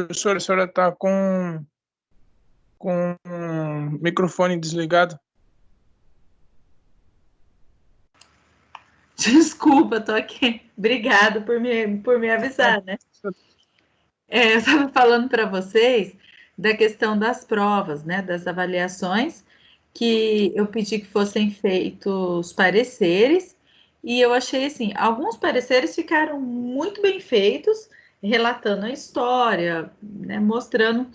Professora, a senhora está com o microfone desligado. Desculpa, tô aqui. Obrigado por me avisar, né? Eu estava falando para vocês da questão das provas, né? Das avaliações, que eu pedi que fossem feitos pareceres, e eu achei assim, alguns pareceres ficaram muito bem feitos, relatando a história, né? Mostrando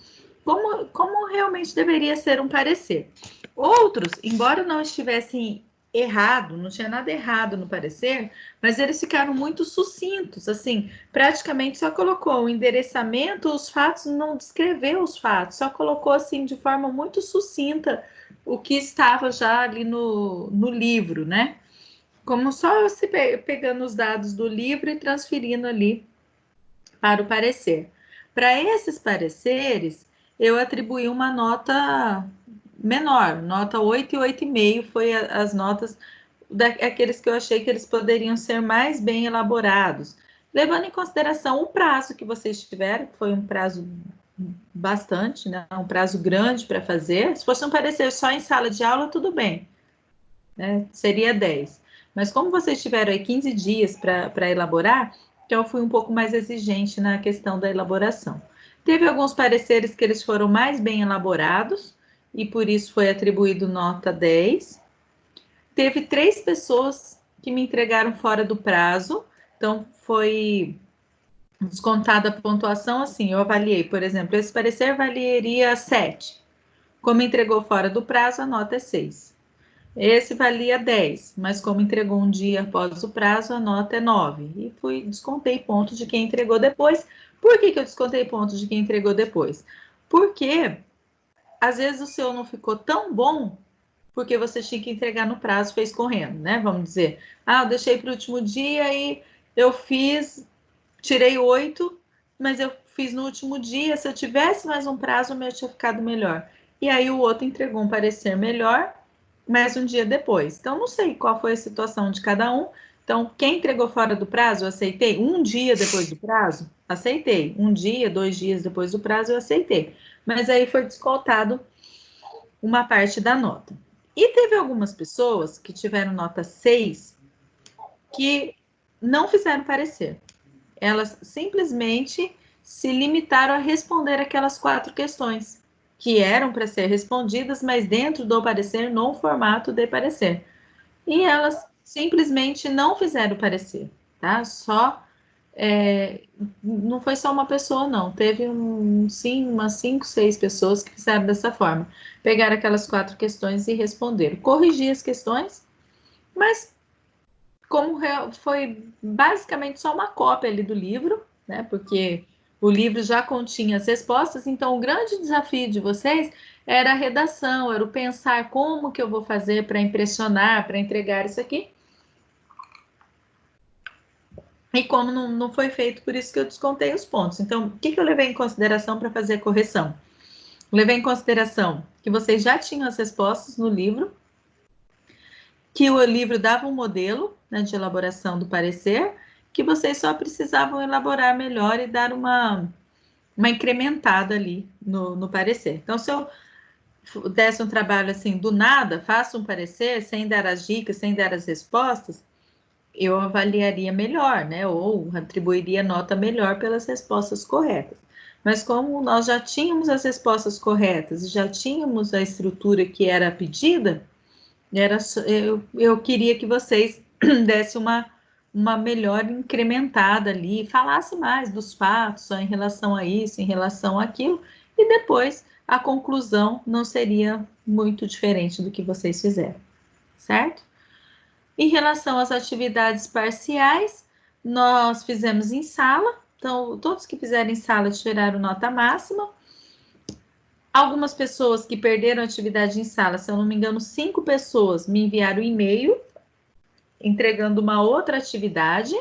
como realmente deveria ser um parecer. Outros, embora não estivessem errado, não tinha nada errado no parecer, mas eles ficaram muito sucintos, assim, praticamente só colocou o endereçamento, os fatos, não descreveu os fatos, só colocou assim de forma muito sucinta o que estava já ali no livro, né? Como só se pegando os dados do livro e transferindo ali para o parecer. Para esses pareceres, eu atribuí uma nota menor, nota 8 e 8,5 foi as notas daqueles que eu achei que eles poderiam ser mais bem elaborados, levando em consideração o prazo que vocês tiveram, que foi um prazo bastante, né? Um prazo grande para fazer. Se fosse um parecer só em sala de aula, tudo bem, né? Seria 10. Mas como vocês tiveram aí 15 dias para elaborar, então eu fui um pouco mais exigente na questão da elaboração. Teve alguns pareceres que eles foram mais bem elaborados, e por isso foi atribuído nota 10. Teve 3 pessoas que me entregaram fora do prazo, então foi descontada a pontuação assim, eu avaliei, por exemplo, esse parecer valeria 7. Como entregou fora do prazo, a nota é 6. Esse valia 10, mas como entregou um dia após o prazo, a nota é 9. E descontei pontos de quem entregou depois. Por que eu descontei pontos de quem entregou depois? Porque às vezes o seu não ficou tão bom porque você tinha que entregar no prazo, fez correndo, né? Vamos dizer, eu deixei para o último dia e eu tirei 8, mas eu fiz no último dia. Se eu tivesse mais um prazo, o meu tinha ficado melhor. E aí o outro entregou um parecer melhor, mais um dia depois. Então, não sei qual foi a situação de cada um. Então, quem entregou fora do prazo, eu aceitei. Um dia depois do prazo, aceitei. Um dia, 2 dias depois do prazo, eu aceitei. Mas aí foi descontado uma parte da nota. E teve algumas pessoas que tiveram nota 6 que não fizeram parecer. Elas simplesmente se limitaram a responder aquelas 4 questões que eram para ser respondidas, mas dentro do parecer, no formato de parecer. E elas simplesmente não fizeram parecer, tá? Não foi só uma pessoa, não. Teve sim, umas 5, 6 pessoas que fizeram dessa forma. Pegaram aquelas 4 questões e responderam. Corrigi as questões, mas como foi basicamente só uma cópia ali do livro, né? Porque o livro já continha as respostas, então o grande desafio de vocês era a redação, era o pensar como que eu vou fazer para impressionar, para entregar isso aqui. E como não foi feito, por isso que eu descontei os pontos. Então, o que eu levei em consideração para fazer a correção? Levei em consideração que vocês já tinham as respostas no livro, que o livro dava um modelo, né, de elaboração do parecer, que vocês só precisavam elaborar melhor e dar uma incrementada ali no parecer. Então, se eu desse um trabalho assim do nada, faça um parecer sem dar as dicas, sem dar as respostas, eu avaliaria melhor, né? Ou atribuiria nota melhor pelas respostas corretas. Mas como nós já tínhamos as respostas corretas e já tínhamos a estrutura que era pedida, eu queria que vocês dessem uma melhor incrementada ali, falasse mais dos fatos só em relação a isso, em relação àquilo, e depois a conclusão não seria muito diferente do que vocês fizeram, certo? Em relação às atividades parciais, nós fizemos em sala, então todos que fizeram em sala tiraram nota máxima. Algumas pessoas que perderam a atividade em sala, se eu não me engano, 5 pessoas me enviaram e-mail entregando uma outra atividade,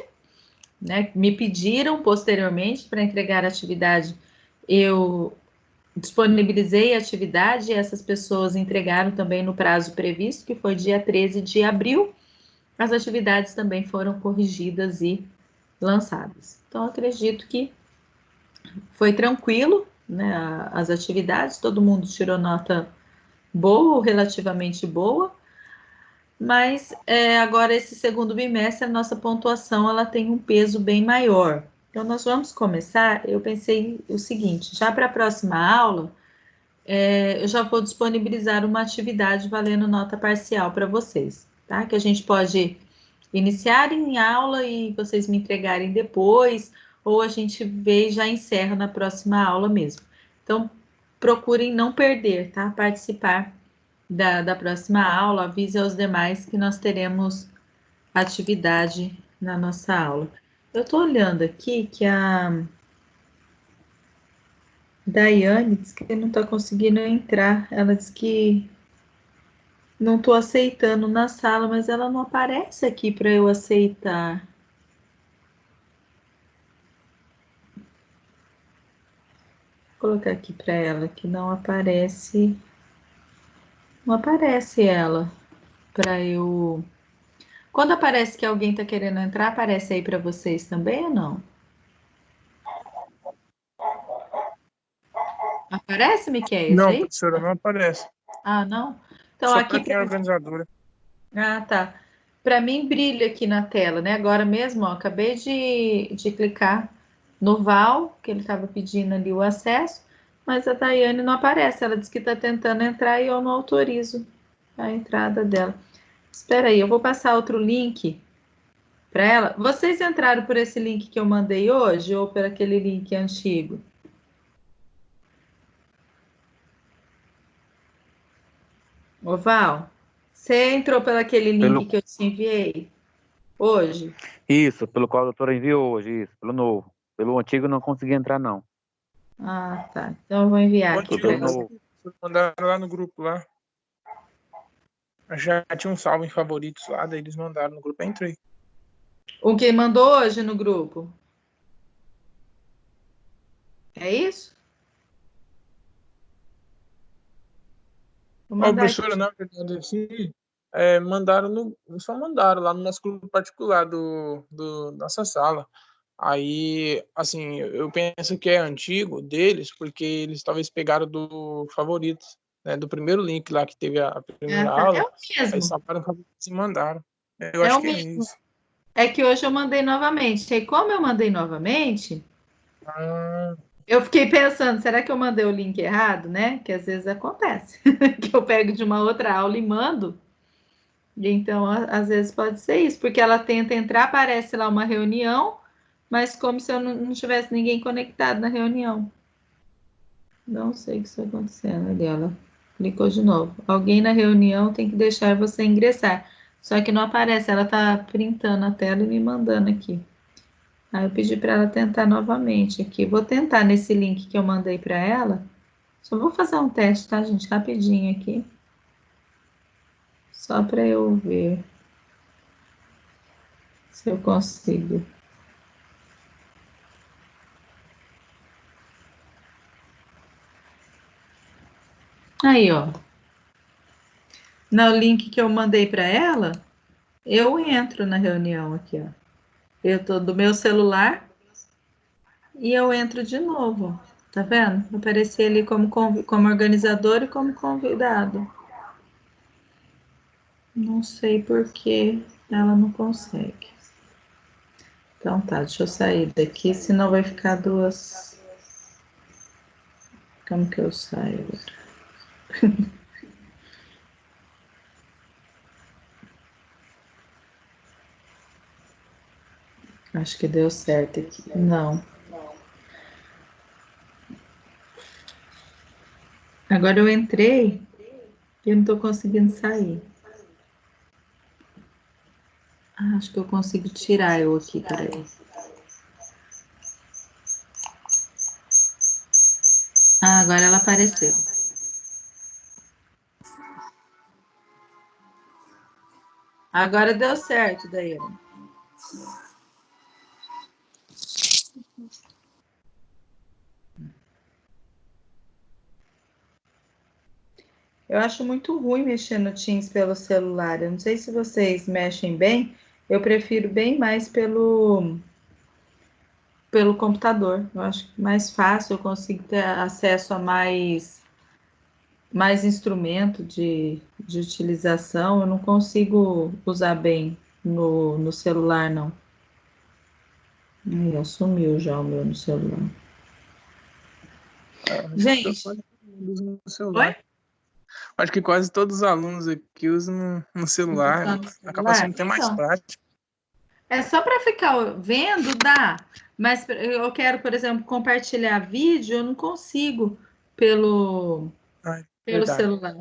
né? Me pediram posteriormente para entregar a atividade, eu disponibilizei a atividade e essas pessoas entregaram também no prazo previsto, que foi dia 13 de abril. As atividades também foram corrigidas e lançadas. Então, acredito que Foi tranquilo, né? As atividades, todo mundo tirou nota boa ou relativamente boa, mas agora esse segundo bimestre a nossa pontuação ela tem um peso bem maior. Então nós vamos começar. Eu pensei o seguinte: já para a próxima aula, eu já vou disponibilizar uma atividade valendo nota parcial para vocês, tá? Que a gente pode iniciar em aula e vocês me entregarem depois, ou a gente vê e já encerra na próxima aula mesmo. Então, procurem não perder, tá? Participar da próxima aula, avise aos demais que nós teremos atividade na nossa aula. Eu estou olhando aqui que a Daiane disse que não está conseguindo entrar. Ela disse que não estou aceitando na sala, mas ela não aparece aqui para eu aceitar. Vou colocar aqui para ela que não aparece. Não aparece ela para eu. Quando aparece que alguém está querendo entrar, aparece aí para vocês também ou não? Aparece, Miquel? Não, Aí? professora, não aparece. Ah, não? Então, Só aqui para quem para. é organizadora. Ah, tá. Para mim, brilha aqui na tela, né? Agora mesmo, ó, acabei de clicar no Val, que ele estava pedindo ali o acesso, mas a Daiane não aparece. Ela disse que está tentando entrar e eu não autorizo a entrada dela. Espera aí, eu vou passar outro link para ela. Vocês entraram por esse link que eu mandei hoje ou por aquele link antigo? Ô, Val, você entrou pelo aquele link Pelo, que eu te enviei hoje? isso, pelo qual a doutora enviou hoje, isso, pelo novo. Pelo antigo eu não consegui entrar, não. Ah, tá. Então eu vou enviar O aqui Foi para antigo pelo ela. novo. mandaram lá no grupo lá. Já tinha um salvo em favoritos lá, daí eles mandaram no grupo. Eu entrei. O que mandou hoje no grupo? É isso? Vou Ó, mandar aqui. professora, na verdade, assim, mandaram só mandaram lá no nosso grupo particular do nossa sala. Aí, assim, eu penso que é antigo deles, porque eles talvez pegaram do favoritos, né, do primeiro link lá que teve a Ah, primeira tá. É aula, o aí mesmo. salvaram favoritos e mandaram. Eu É acho o que é mesmo. isso. É que hoje eu mandei novamente. E como eu mandei novamente, Ah, eu fiquei pensando, será que eu mandei o link errado, né? Que às vezes acontece. Que eu pego de uma outra aula e mando. E então, às vezes pode ser isso, porque ela tenta entrar, aparece lá uma reunião, mas como se eu não tivesse ninguém conectado na reunião. Não sei o que está acontecendo ali. Ela clicou de novo. Alguém na reunião tem que deixar você ingressar. Só que não aparece, ela está printando a tela e me mandando aqui. Aí eu pedi para ela tentar novamente aqui. Vou tentar nesse link que eu mandei para ela. Só vou fazer um teste, tá, gente? Rapidinho aqui. Só para eu ver se eu consigo. Aí, ó. No link que eu mandei para ela, eu entro na reunião aqui, ó. Eu tô do meu celular e eu entro de novo. Tá vendo? Apareci ali como organizador e como convidado. Não sei por que ela não consegue. Então tá, deixa eu sair daqui, senão vai ficar duas. Como que eu saio agora? Acho que deu certo aqui. Não. Agora eu entrei e eu não tô conseguindo sair. Ah, acho que eu consigo tirar eu aqui, peraí. Ah, agora ela apareceu. Agora deu certo, Daiane. Eu acho muito ruim mexer no Teams pelo celular. Eu não sei se vocês mexem bem. Eu prefiro bem mais pelo computador. Eu acho mais fácil, eu consigo ter acesso a mais instrumento de utilização. Eu não consigo usar bem no celular, não. Ai, sumiu já o meu no celular. Gente, No celular. oi? Acho que quase todos os alunos aqui usam no celular. Acaba sendo até mais Então, prático. é só para ficar vendo, dá. Mas eu quero, por exemplo, compartilhar vídeo, eu não consigo pelo Verdade. celular.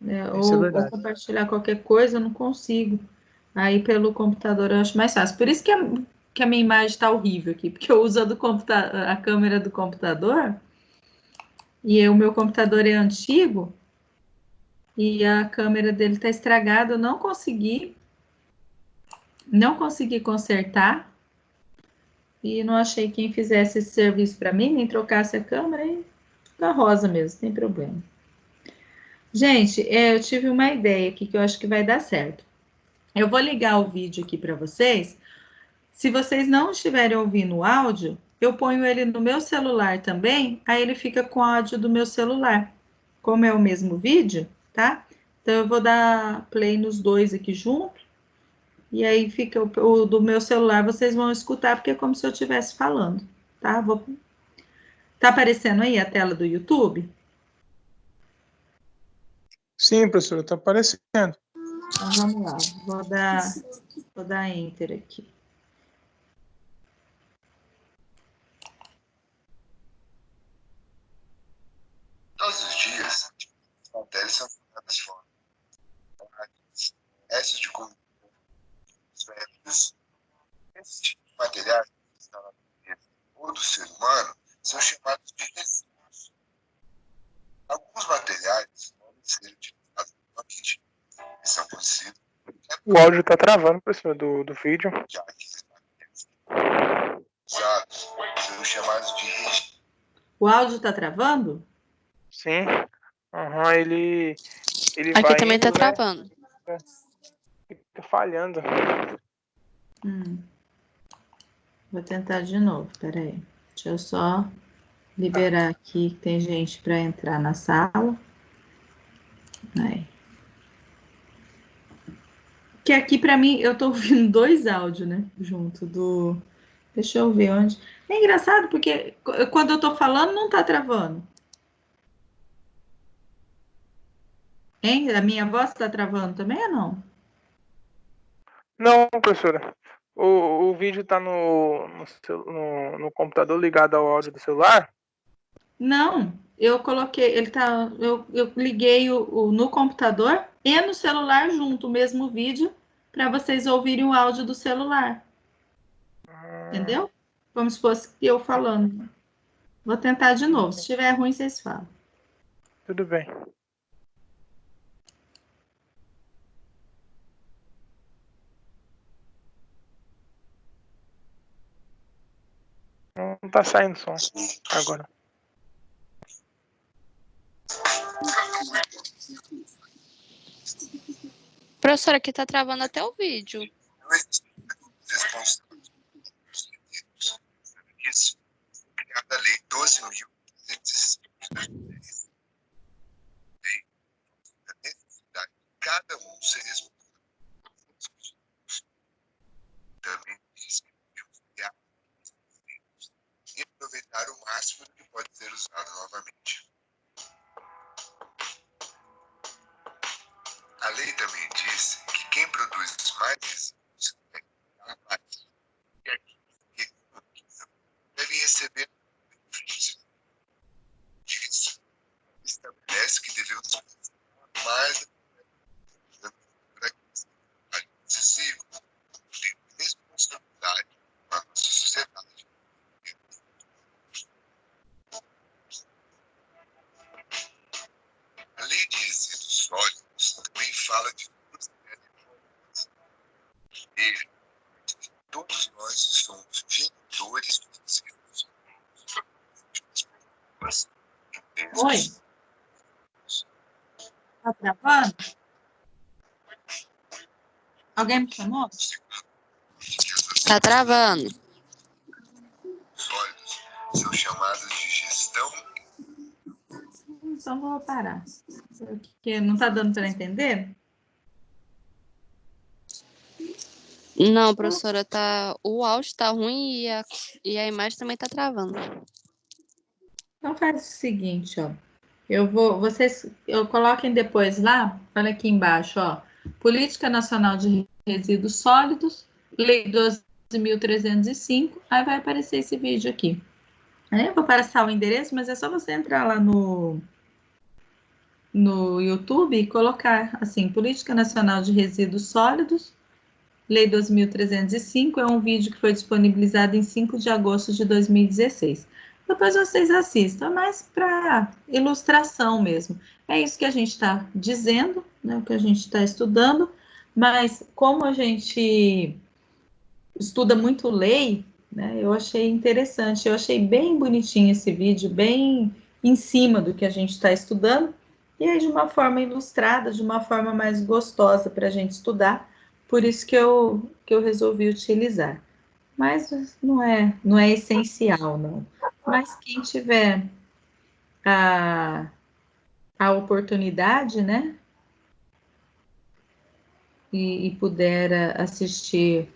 Né? Isso é Ou verdade. compartilhar qualquer coisa, eu não consigo. Aí pelo computador eu acho mais fácil. Por isso que a minha imagem está horrível aqui, porque eu uso a câmera do computador e o meu computador é antigo e a câmera dele está estragada. Eu não consegui consertar e não achei quem fizesse esse serviço para mim, nem trocasse a câmera e fica rosa mesmo, sem problema. Gente, eu tive uma ideia aqui que eu acho que vai dar certo. Eu vou ligar o vídeo aqui para vocês. Se vocês não estiverem ouvindo o áudio, eu ponho ele no meu celular também, aí ele fica com o áudio do meu celular. Como é o mesmo vídeo, tá? Então eu vou dar play nos dois aqui junto, e aí fica o do meu celular, vocês vão escutar, porque é como se eu estivesse falando, tá? Tá aparecendo aí a tela do YouTube? Sim, professora, está aparecendo. Então vamos lá, vou dar enter aqui. Todos os dias, as matérias são jogadas fora. Restos de comida, esses tipos de materiais que estão na natureza ou do ser humano são chamados de resíduos. Alguns materiais podem ser utilizados novamente e são conhecidos. O áudio está travando, professor, do vídeo. Já que esses materiais usados são chamados de resíduos. O áudio está travando? Sim. Ele Aqui vai também indo, tá né? travando. Fica falhando. Vou tentar de novo, peraí. Deixa eu só liberar aqui, que tem gente para entrar na sala. Aí. Que aqui para mim, eu tô ouvindo dois áudios, né? Junto do... Deixa eu ver onde... É engraçado, porque quando eu tô falando, não tá travando. Hein? A minha voz tá travando também ou não? Não, professora. O vídeo está no computador ligado ao áudio do celular? Não, eu coloquei, ele tá, eu liguei no computador e no celular junto, o mesmo vídeo, para vocês ouvirem o áudio do celular. Entendeu? Como se fosse eu falando. Vou tentar de novo. Se estiver ruim, vocês falam. Tudo bem. Não está saindo som agora. Professora, aqui tá travando até o vídeo. Não existem responsáveis por isso. Criada a Lei 12.306 de 2010. Lei da necessidade de cada um ser responsável por seus atos. Também diz que devemos criar e aproveitar o máximo do que pode ser usado novamente. A lei também diz que quem produz mais resíduos deve pagar mais. E aqueles que economizam devem receber benefícios. Disso, estabelece que devemos pensar mais por aqueles que trabalham nesse ciclo, têm responsabilidade com a nossa sociedade. A lei de resíduos sólidos também fala de duas elementos. Veja, todos nós somos genitores de resíduos. Oi? Tá travando? Alguém me chamou? Tá travando. são chamados de gestão. Então, vou parar. Porque não está dando para entender? Não, professora, o áudio tá ruim e a imagem também tá travando. Então, faz o seguinte, ó. Eu coloquem depois lá, olha aqui embaixo, ó. Política Nacional de Resíduos Sólidos, Lei 12.305, aí vai aparecer esse vídeo aqui. Eu vou passar o endereço, mas é só você entrar lá no YouTube e colocar, assim, Política Nacional de Resíduos Sólidos, Lei 12.305, é um vídeo que foi disponibilizado em 5 de agosto de 2016. Depois vocês assistam, mas para ilustração mesmo. É isso que a gente está dizendo, né, o que a gente está estudando, mas como a gente estuda muito lei, né, eu achei interessante, eu achei bem bonitinho esse vídeo, bem em cima do que a gente está estudando, e aí de uma forma ilustrada, de uma forma mais gostosa para a gente estudar, por isso que eu resolvi utilizar. Mas não é essencial, não. Mas quem tiver a oportunidade, né, e puder assistir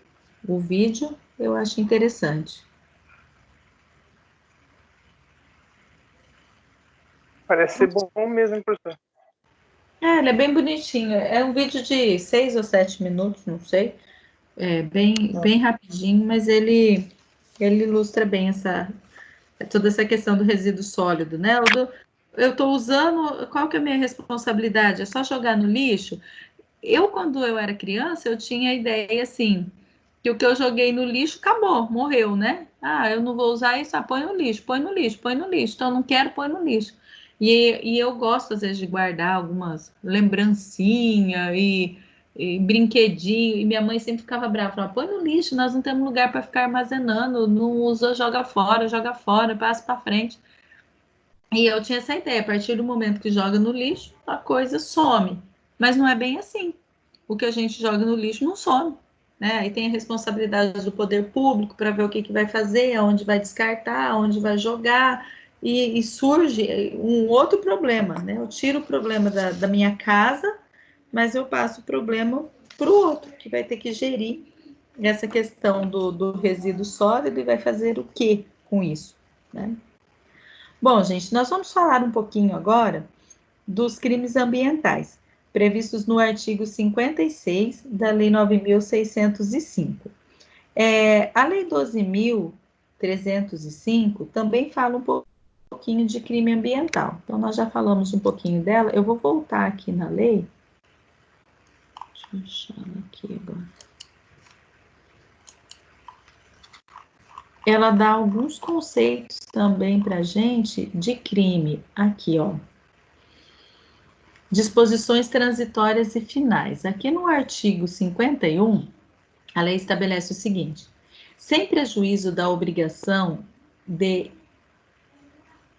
o vídeo, eu acho interessante. Parece ser bom mesmo, hein, professor? Ele é bem bonitinho. É um vídeo de 6 ou 7 minutos, não sei. É bem rapidinho, mas ele ilustra bem toda essa questão do resíduo sólido, né? Eu estou usando, qual que é a minha responsabilidade? É só jogar no lixo? Quando eu era criança, eu tinha a ideia assim, que o que eu joguei no lixo acabou, morreu, né? Eu não vou usar isso, põe no lixo, põe no lixo, põe no lixo. Então, eu não quero, põe no lixo. E eu gosto, às vezes, de guardar algumas lembrancinhas e brinquedinho. E minha mãe sempre ficava brava, falava, põe no lixo, nós não temos lugar para ficar armazenando, não usa, joga fora, passa para frente. E eu tinha essa ideia, a partir do momento que joga no lixo, a coisa some. Mas não é bem assim. O que a gente joga no lixo não some. Né? Aí tem a responsabilidade do poder público para ver o que vai fazer, aonde vai descartar, aonde vai jogar, e surge um outro problema, né? Eu tiro o problema da minha casa, mas eu passo o problema para o outro, que vai ter que gerir essa questão do resíduo sólido e vai fazer o que com isso, né? Bom, gente, nós vamos falar um pouquinho agora dos crimes ambientais, previstos no artigo 56 da Lei 9.605. A Lei 12.305 também fala um pouquinho de crime ambiental. Então, nós já falamos um pouquinho dela. Eu vou voltar aqui na lei. Deixa eu achar ela aqui agora. Ela dá alguns conceitos também para a gente de crime. Aqui, ó. Disposições transitórias e finais. Aqui no artigo 51, a lei estabelece o seguinte: sem prejuízo da obrigação de,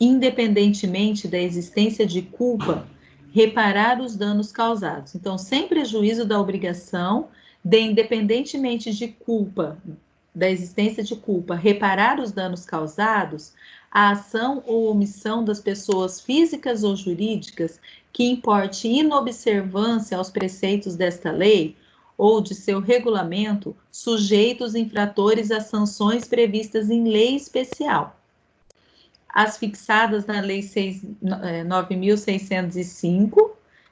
independentemente da existência de culpa, reparar os danos causados. Então, sem prejuízo da obrigação de, independentemente de culpa, da existência de culpa, reparar os danos causados, a ação ou omissão das pessoas físicas ou jurídicas que importe inobservância aos preceitos desta lei ou de seu regulamento, sujeita os infratores a sanções previstas em lei especial. As fixadas na Lei 9.605,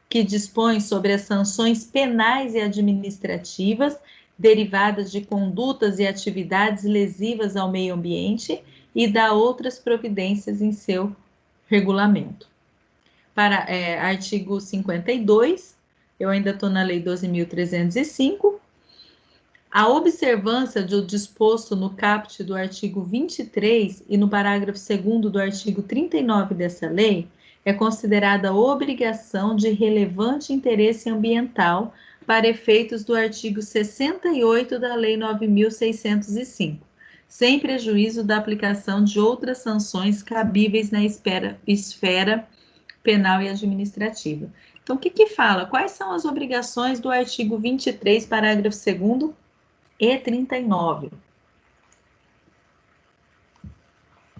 que dispõe sobre as sanções penais e administrativas derivadas de condutas e atividades lesivas ao meio ambiente e dá outras providências em seu regulamento. Para artigo 52, eu ainda estou na Lei 12.305, a observância do disposto no caput do artigo 23 e no parágrafo 2º do artigo 39 dessa lei é considerada obrigação de relevante interesse ambiental para efeitos do artigo 68 da Lei 9.605, sem prejuízo da aplicação de outras sanções cabíveis na esfera penal e administrativa. Então, o que fala? Quais são as obrigações do artigo 23, parágrafo 2º e 39?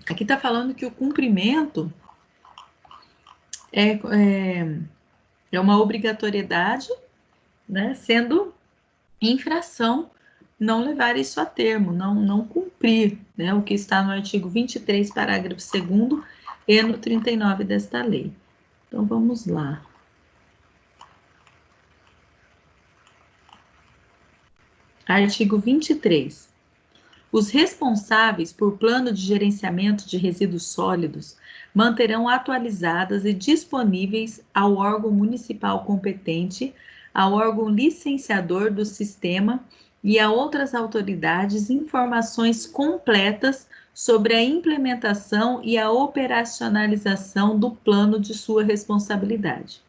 Aqui está falando que o cumprimento é uma obrigatoriedade, né, sendo infração não levar isso a termo, não cumprir, né, o que está no artigo 23, parágrafo 2º e no 39 desta lei. Então, vamos lá. Artigo 23. Os responsáveis por plano de gerenciamento de resíduos sólidos manterão atualizadas e disponíveis ao órgão municipal competente, ao órgão licenciador do sistema e a outras autoridades informações completas sobre a implementação e a operacionalização do plano de sua responsabilidade.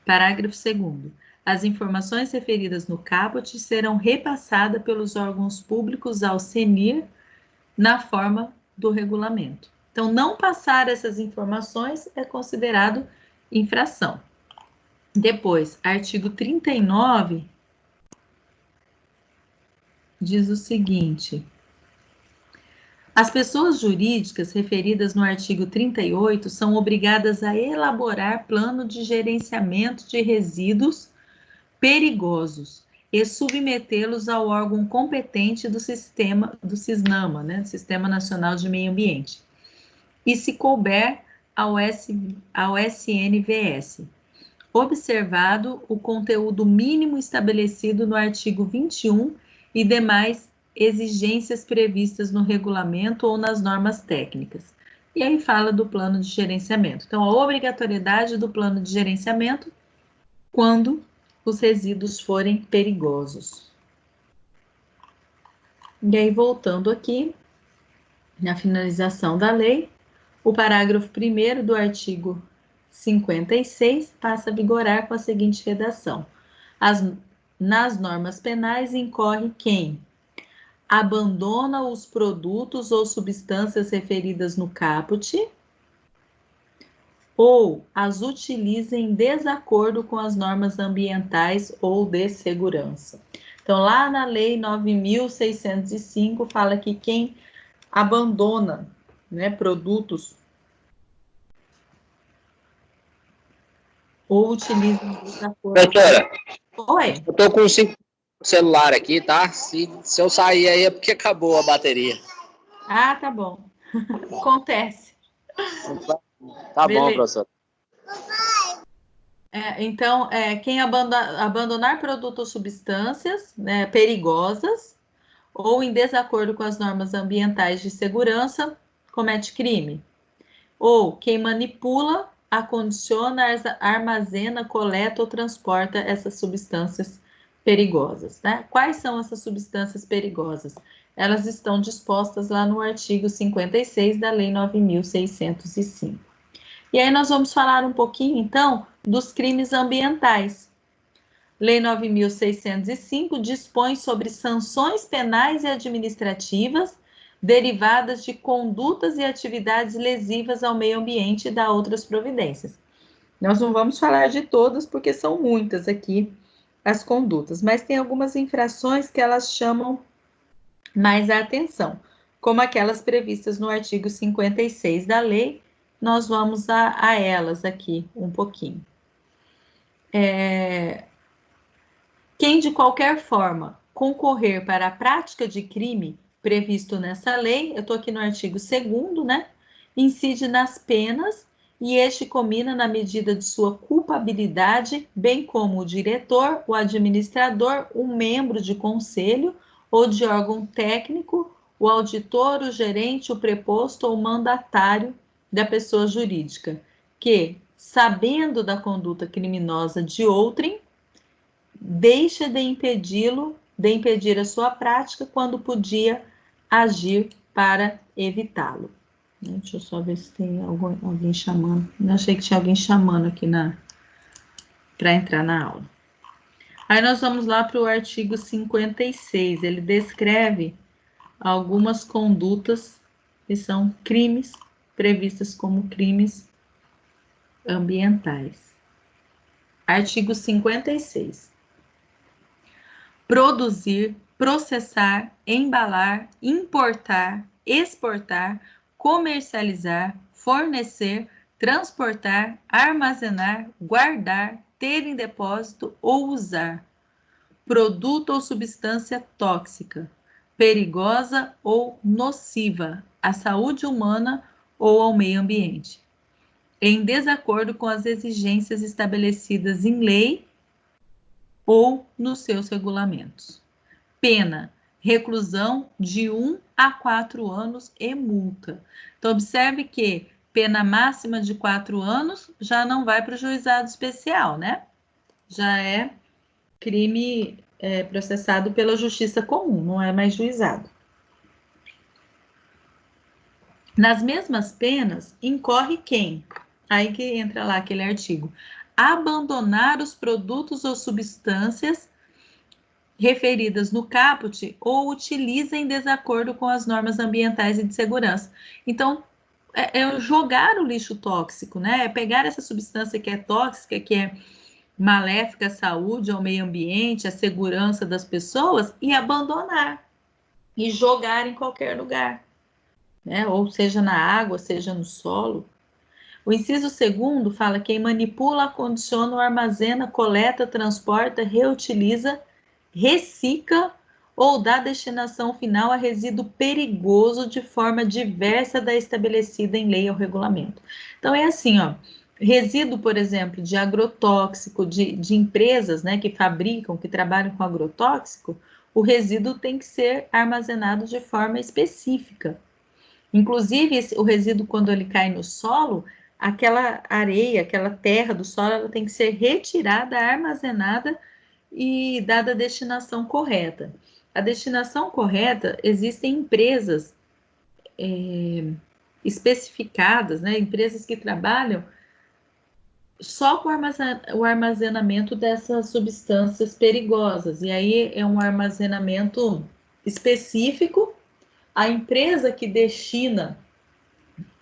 Parágrafo 2º. As informações referidas no caput serão repassadas pelos órgãos públicos ao CENIR na forma do regulamento. Então, não passar essas informações é considerado infração. Depois, artigo 39 diz o seguinte: as pessoas jurídicas referidas no artigo 38 são obrigadas a elaborar plano de gerenciamento de resíduos perigosos e submetê-los ao órgão competente do sistema do SISNAMA, né, Sistema Nacional de Meio Ambiente, e se couber ao SNVS, observado o conteúdo mínimo estabelecido no artigo 21 e demais exigências previstas no regulamento ou nas normas técnicas. E aí fala do plano de gerenciamento. Então, a obrigatoriedade do plano de gerenciamento quando os resíduos forem perigosos. E aí, voltando aqui, na finalização da lei, o parágrafo 1º do artigo 56 passa a vigorar com a seguinte redação: nas normas penais incorre quem abandona os produtos ou substâncias referidas no caput ou as utiliza em desacordo com as normas ambientais ou de segurança. Então, lá na Lei 9.605, fala que quem abandona, né, produtos ou utiliza em desacordo... Professora, Oi? eu tô com 5 celular aqui, tá? Se eu sair aí é porque acabou a bateria. Ah, tá bom. Acontece. Tá Beleza. bom, professor. Então, quem abandonar produtos ou substâncias, né, perigosas ou em desacordo com as normas ambientais de segurança, comete crime. Ou quem manipula, acondiciona, armazena, coleta ou transporta essas substâncias perigosas, né? Quais são essas substâncias perigosas? Elas estão dispostas lá no artigo 56 da Lei 9.605. E aí nós vamos falar um pouquinho, então, dos crimes ambientais. Lei 9.605 dispõe sobre sanções penais e administrativas derivadas de condutas e atividades lesivas ao meio ambiente e dá outras providências. Nós não vamos falar de todas, porque são muitas aqui as condutas, mas tem algumas infrações que elas chamam mais a atenção, como aquelas previstas no artigo 56 da lei. Nós vamos a elas aqui um pouquinho. Quem de qualquer forma concorrer para a prática de crime previsto nessa lei, eu estou aqui no artigo 2º, né? Incide nas penas e este comina na medida de sua culpabilidade, bem como o diretor, o administrador, um membro de conselho ou de órgão técnico, o auditor, o gerente, o preposto ou mandatário da pessoa jurídica, que, sabendo da conduta criminosa de outrem, deixa de impedir a sua prática quando podia agir para evitá-lo. Deixa eu só ver se tem alguém chamando. Eu achei que tinha alguém chamando aqui para entrar na aula. Aí nós vamos lá para o artigo 56. Ele descreve algumas condutas que são crimes previstas como crimes ambientais. Artigo 56. Produzir, processar, embalar, importar, exportar, comercializar, fornecer, transportar, armazenar, guardar, ter em depósito ou usar produto ou substância tóxica, perigosa ou nociva à saúde humana ou ao meio ambiente, em desacordo com as exigências estabelecidas em lei ou nos seus regulamentos. Pena: reclusão de 1 a 4 anos e multa. Então, observe que pena máxima de 4 anos já não vai para o juizado especial, né? Já é crime processado pela justiça comum, não é mais juizado. Nas mesmas penas, incorre quem? Aí que entra lá aquele artigo. Abandonar os produtos ou substâncias referidas no caput ou utiliza em desacordo com as normas ambientais e de segurança. Então, é jogar o lixo tóxico, né? É pegar essa substância que é tóxica, que é maléfica à saúde, ao meio ambiente, à segurança das pessoas e abandonar e jogar em qualquer lugar, né? Ou seja na água, seja no solo. O inciso 2º fala quem manipula, acondiciona ou armazena, coleta, transporta, reutiliza, recicla ou dá destinação final a resíduo perigoso de forma diversa da estabelecida em lei ou regulamento. Então é assim, ó, resíduo, por exemplo, de agrotóxico, de empresas, né, que fabricam, que trabalham com agrotóxico, o resíduo tem que ser armazenado de forma específica. Inclusive, o resíduo, quando ele cai no solo, aquela areia, aquela terra do solo, ela tem que ser retirada, armazenada e dada a destinação correta. A destinação correta, existem empresas especificadas, né, empresas que trabalham só com o armazenamento dessas substâncias perigosas, e aí é um armazenamento específico. A empresa que destina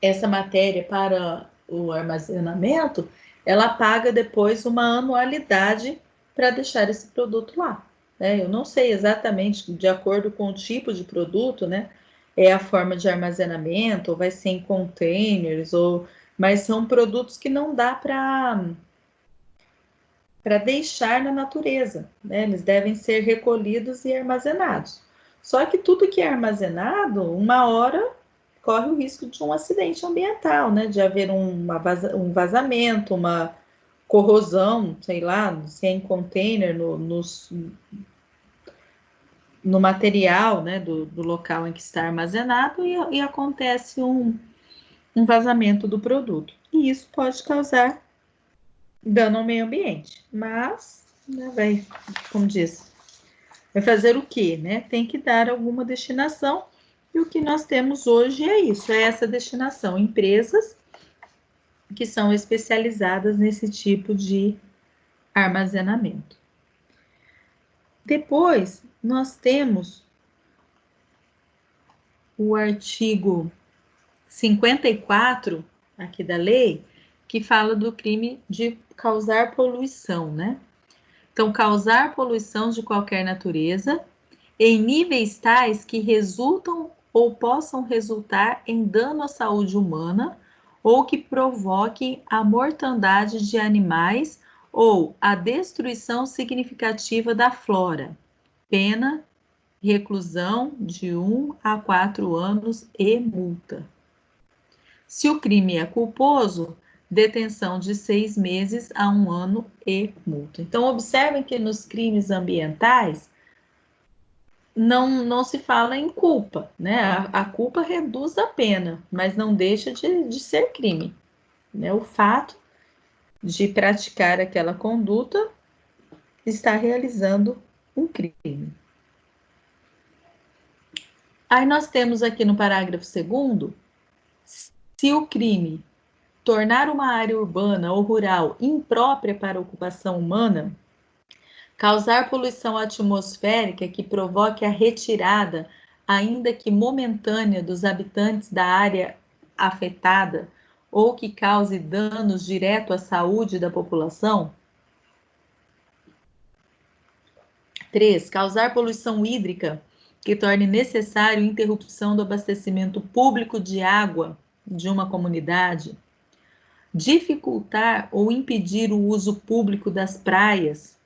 essa matéria para o armazenamento, ela paga depois uma anualidade para deixar esse produto lá, né? Eu não sei exatamente, de acordo com o tipo de produto, né? É a forma de armazenamento, ou vai ser em containers, mas são produtos que não dá para deixar na natureza, né? Eles devem ser recolhidos e armazenados. Só que tudo que é armazenado, uma hora corre o risco de um acidente ambiental, né? De haver um vazamento, uma corrosão, sei lá, se é em container, no material, né, do local em que está armazenado e acontece um vazamento do produto. E isso pode causar dano ao meio ambiente. Mas, né, como diz, vai fazer o quê, né? Tem que dar alguma destinação. E o que nós temos hoje é isso, é essa destinação. Empresas que são especializadas nesse tipo de armazenamento. Depois, nós temos o artigo 54 aqui da lei, que fala do crime de causar poluição, né? Então, causar poluição de qualquer natureza em níveis tais que resultam ou possam resultar em dano à saúde humana ou que provoquem a mortandade de animais ou a destruição significativa da flora. Pena, reclusão de 1 a 4 anos e multa. Se o crime é culposo, detenção de 6 meses a 1 ano e multa. Então, observem que nos crimes ambientais, não se fala em culpa, né? A culpa reduz a pena, mas não deixa de ser crime, né? O fato de praticar aquela conduta está realizando um crime. Aí nós temos aqui no parágrafo 2º, se o crime tornar uma área urbana ou rural imprópria para ocupação humana, causar poluição atmosférica que provoque a retirada, ainda que momentânea, dos habitantes da área afetada ou que cause danos diretos à saúde da população. 3. Causar poluição hídrica que torne necessário interrupção do abastecimento público de água de uma comunidade, dificultar ou impedir o uso público das praias,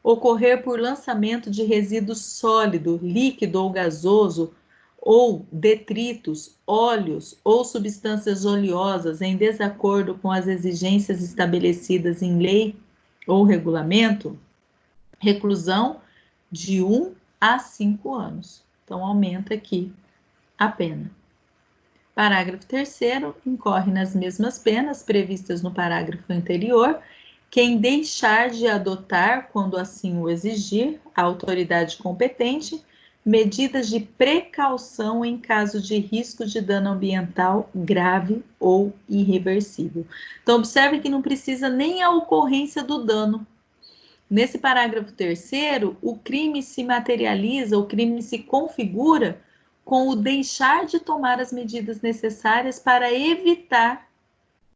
ocorrer por lançamento de resíduo sólido, líquido ou gasoso, ou detritos, óleos ou substâncias oleosas em desacordo com as exigências estabelecidas em lei ou regulamento, reclusão de 1 a 5 anos. Então, aumenta aqui a pena. Parágrafo 3º, incorre nas mesmas penas previstas no parágrafo anterior, quem deixar de adotar, quando assim o exigir, a autoridade competente, medidas de precaução em caso de risco de dano ambiental grave ou irreversível. Então, observe que não precisa nem a ocorrência do dano. Nesse parágrafo 3º, o crime se materializa, o crime se configura com o deixar de tomar as medidas necessárias para evitar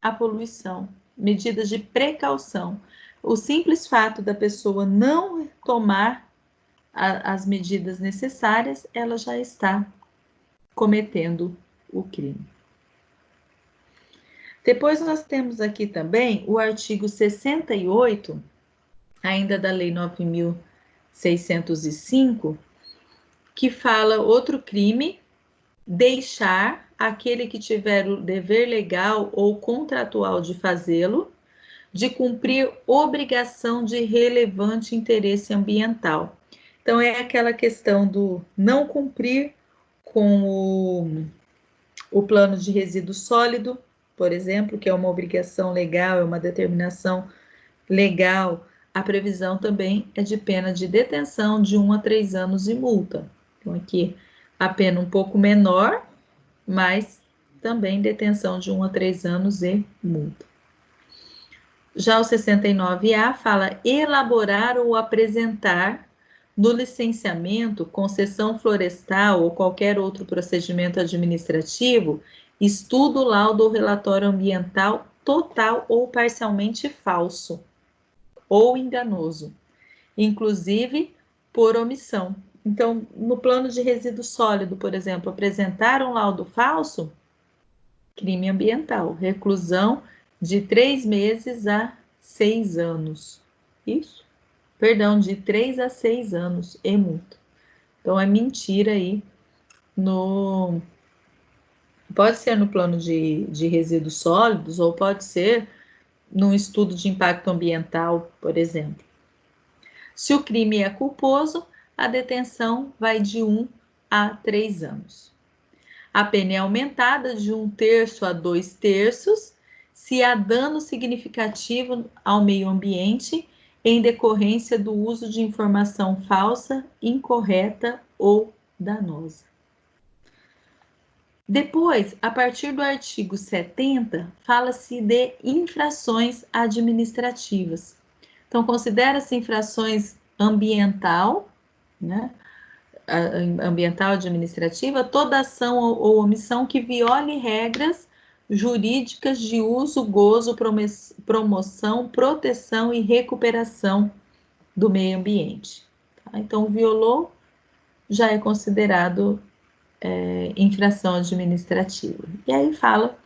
a poluição, medidas de precaução. O simples fato da pessoa não tomar as medidas necessárias, ela já está cometendo o crime. Depois nós temos aqui também o artigo 68, ainda da Lei 9.605, que fala outro crime, deixar aquele que tiver o dever legal ou contratual de fazê-lo, de cumprir obrigação de relevante interesse ambiental. Então, é aquela questão do não cumprir com o plano de resíduo sólido, por exemplo, que é uma obrigação legal, é uma determinação legal. A previsão também é de pena de detenção de 1 a 3 anos e multa. Então, aqui a pena um pouco menor, mas também detenção de 1 a 3 anos e multa. Já o 69A fala elaborar ou apresentar no licenciamento, concessão florestal ou qualquer outro procedimento administrativo, estudo, laudo ou relatório ambiental total ou parcialmente falso ou enganoso, inclusive por omissão. Então, no plano de resíduo sólido, por exemplo, apresentar um laudo falso, crime ambiental, reclusão de 3 meses a 6 anos. Isso? Perdão, de 3 a 6 anos e multa. Então, é mentira aí no... Pode ser no plano de resíduos sólidos ou pode ser num estudo de impacto ambiental, por exemplo. Se o crime é culposo, a detenção vai de 1 a 3 anos. A pena é aumentada de 1/3 a 2/3 se há dano significativo ao meio ambiente em decorrência do uso de informação falsa, incorreta ou danosa. Depois, a partir do artigo 70, fala-se de infrações administrativas. Então, considera-se infrações ambiental, né? Ambiental administrativa, toda ação ou omissão que viole regras jurídicas de uso, gozo, promoção, proteção e recuperação do meio ambiente. Tá? Então, violou, já é considerado infração administrativa. E aí fala,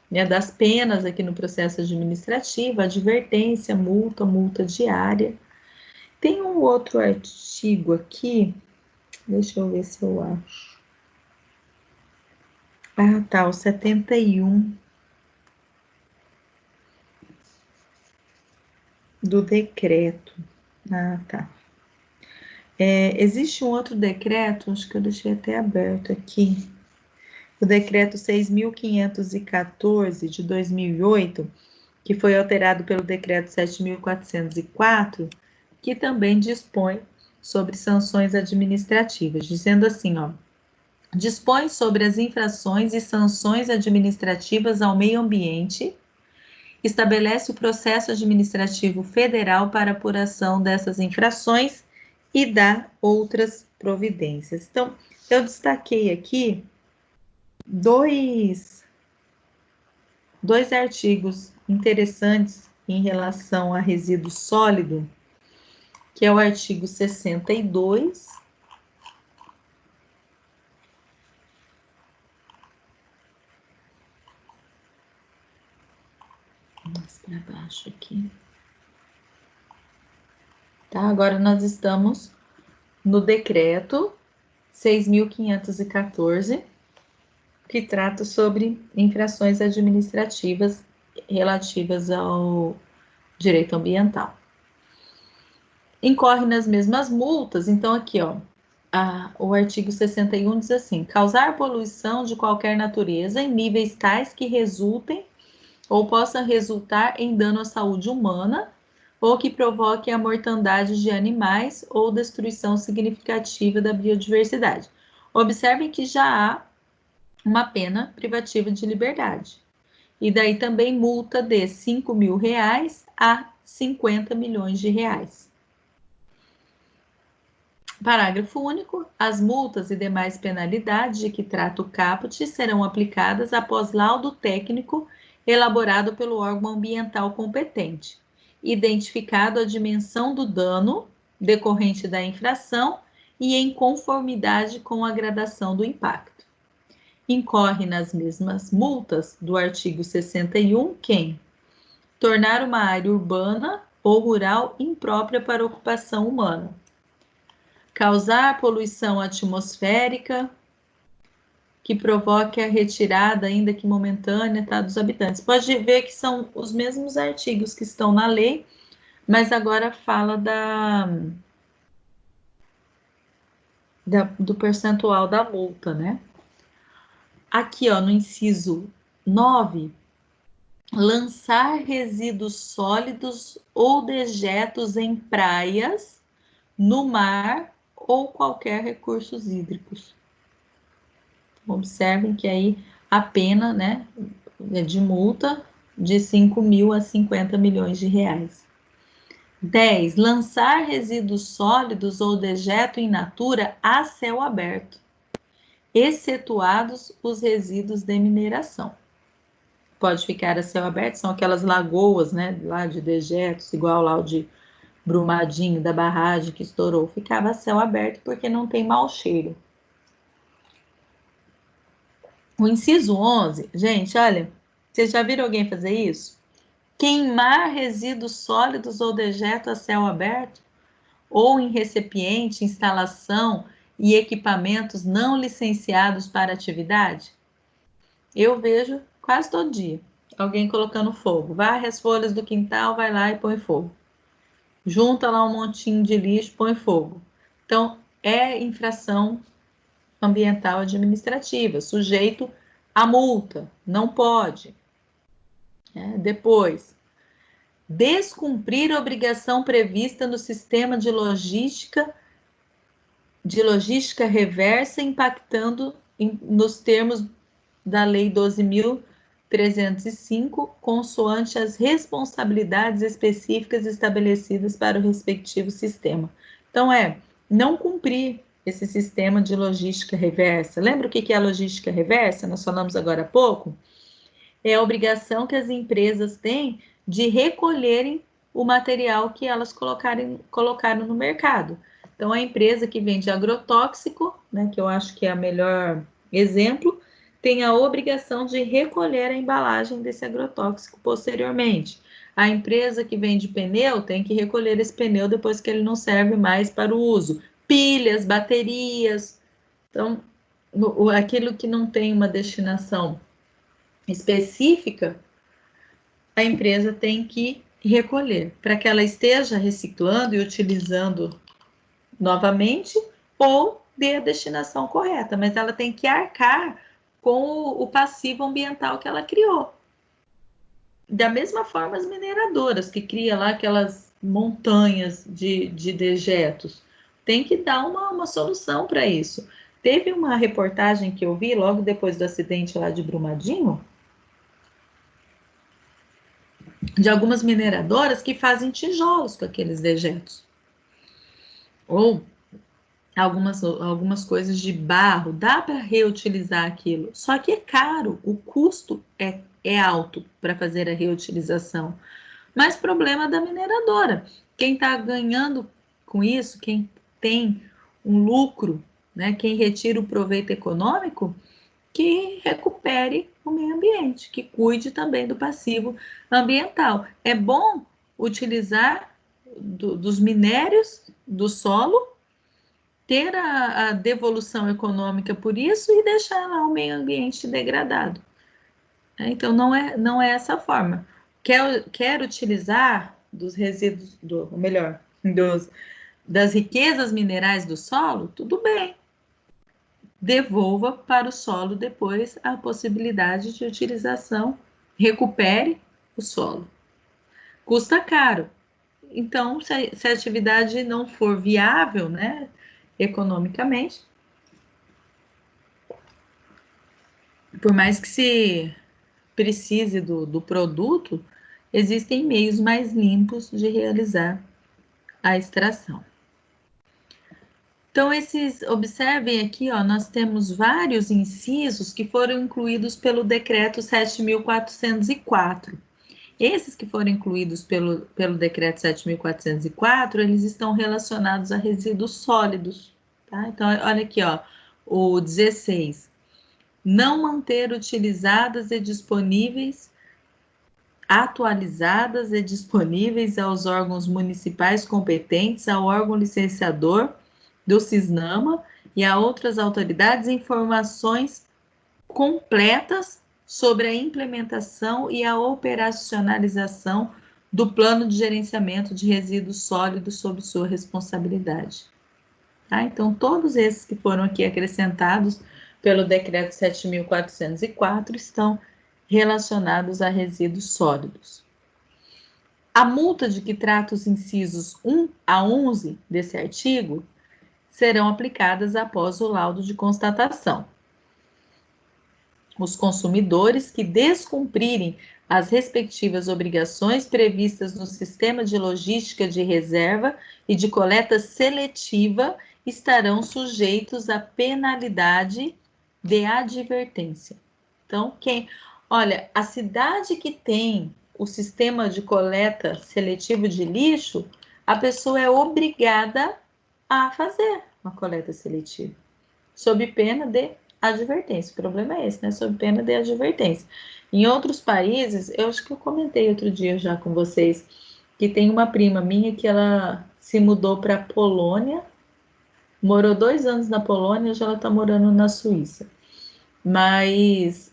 né, das penas aqui no processo administrativo, advertência, multa, multa diária. Tem um outro artigo aqui, deixa eu ver se eu acho. Ah, tá, o 71 do decreto. Ah, tá. Existe um outro decreto, acho que eu deixei até aberto aqui, o decreto 6.514 de 2008, que foi alterado pelo decreto 7.404, que também dispõe sobre sanções administrativas, dizendo assim, ó, dispõe sobre as infrações e sanções administrativas ao meio ambiente, estabelece o processo administrativo federal para apuração dessas infrações e dá outras providências. Então, eu destaquei aqui dois artigos interessantes em relação a resíduo sólido, que é o artigo 62 Abaixo aqui. Tá, agora nós estamos no decreto 6.514, que trata sobre infrações administrativas relativas ao direito ambiental. Incorre nas mesmas multas, então aqui, ó, o artigo 61 diz assim: causar poluição de qualquer natureza em níveis tais que resultem ou possam resultar em dano à saúde humana ou que provoque a mortandade de animais ou destruição significativa da biodiversidade. Observem que já há uma pena privativa de liberdade. E daí também multa de R$ 5.000 a 50 milhões de reais. Parágrafo único. As multas e demais penalidades de que trata o caput serão aplicadas após laudo técnico elaborado pelo órgão ambiental competente, identificado a dimensão do dano decorrente da infração e em conformidade com a gradação do impacto. Incorre nas mesmas multas do artigo 61 quem tornar uma área urbana ou rural imprópria para ocupação humana, causar poluição atmosférica que provoque a retirada, ainda que momentânea, tá, dos habitantes. Pode ver que são os mesmos artigos que estão na lei, mas agora fala do percentual da multa, né? Aqui, ó, no inciso 9, lançar resíduos sólidos ou dejetos em praias, no mar ou qualquer recursos hídricos. Observem que aí a pena, né, é de multa de 5.000 a 50 milhões de reais. 10. Lançar resíduos sólidos ou dejeto in natura a céu aberto, excetuados os resíduos de mineração. Pode ficar a céu aberto, são aquelas lagoas, né, lá de dejetos, igual lá o de Brumadinho, da barragem que estourou, ficava a céu aberto porque não tem mau cheiro. O inciso 11, gente, olha, vocês já viram alguém fazer isso? Queimar resíduos sólidos ou dejeto a céu aberto, ou em recipiente, instalação e equipamentos não licenciados para atividade? Eu vejo quase todo dia alguém colocando fogo. Varre as folhas do quintal, vai lá e põe fogo. Junta lá um montinho de lixo, põe fogo. Então, é infração ambiental administrativa, sujeito a multa, não pode. Depois, descumprir obrigação prevista no sistema de logística reversa, impactando nos termos da Lei 12.305, consoante as responsabilidades específicas estabelecidas para o respectivo sistema. Então, não cumprir esse sistema de logística reversa. Lembra o que é a logística reversa? Nós falamos agora há pouco. É a obrigação que as empresas têm de recolherem o material que elas colocaram no mercado. Então, a empresa que vende agrotóxico, né, que eu acho que é o melhor exemplo, tem a obrigação de recolher a embalagem desse agrotóxico posteriormente. A empresa que vende pneu tem que recolher esse pneu depois que ele não serve mais para o uso. Pilhas, baterias. Então, aquilo que não tem uma destinação específica, a empresa tem que recolher para que ela esteja reciclando e utilizando novamente ou dê a destinação correta, mas ela tem que arcar com o passivo ambiental que ela criou. Da mesma forma, as mineradoras que criam lá aquelas montanhas de dejetos, tem que dar uma solução para isso. Teve uma reportagem que eu vi logo depois do acidente lá de Brumadinho, de algumas mineradoras que fazem tijolos com aqueles dejetos. Ou algumas coisas de barro, dá para reutilizar aquilo, só que é caro, o custo é alto para fazer a reutilização. Mas problema da mineradora, quem está ganhando com isso, quem tem um lucro, né, quem retira o proveito econômico, que recupere o meio ambiente, que cuide também do passivo ambiental. É bom utilizar dos minérios do solo, ter a devolução econômica por isso e deixar lá o meio ambiente degradado. Então, não é essa forma. Quer utilizar dos resíduos, ou melhor, das riquezas minerais do solo? Tudo bem. Devolva para o solo depois a possibilidade de utilização, recupere o solo. Custa caro. Então, se a atividade não for viável, né, economicamente, por mais que se precise do produto, existem meios mais limpos de realizar a extração. Então, observem aqui, ó, nós temos vários incisos que foram incluídos pelo decreto 7.404. Esses que foram incluídos pelo decreto 7.404, eles estão relacionados a resíduos sólidos, tá? Então, olha aqui, ó, o 16. Não manter utilizadas e disponíveis, atualizadas e disponíveis aos órgãos municipais competentes, ao órgão licenciador do CISNAMA e a outras autoridades informações completas sobre a implementação e a operacionalização do plano de gerenciamento de resíduos sólidos sob sua responsabilidade. Tá? Então, todos esses que foram aqui acrescentados pelo decreto 7.404 estão relacionados a resíduos sólidos. A multa de que trata os incisos 1 a 11 desse artigo serão aplicadas após o laudo de constatação. Os consumidores que descumprirem as respectivas obrigações previstas no sistema de logística de reserva e de coleta seletiva estarão sujeitos à penalidade de advertência. Então, olha, a cidade que tem o sistema de coleta seletivo de lixo, a pessoa é obrigada a fazer uma coleta seletiva, sob pena de advertência. O problema é esse, né? Sob pena de advertência. Em outros países, eu acho que eu comentei outro dia já com vocês, que tem uma prima minha que ela se mudou para a Polônia, morou 2 anos na Polônia, hoje ela está morando na Suíça. Mas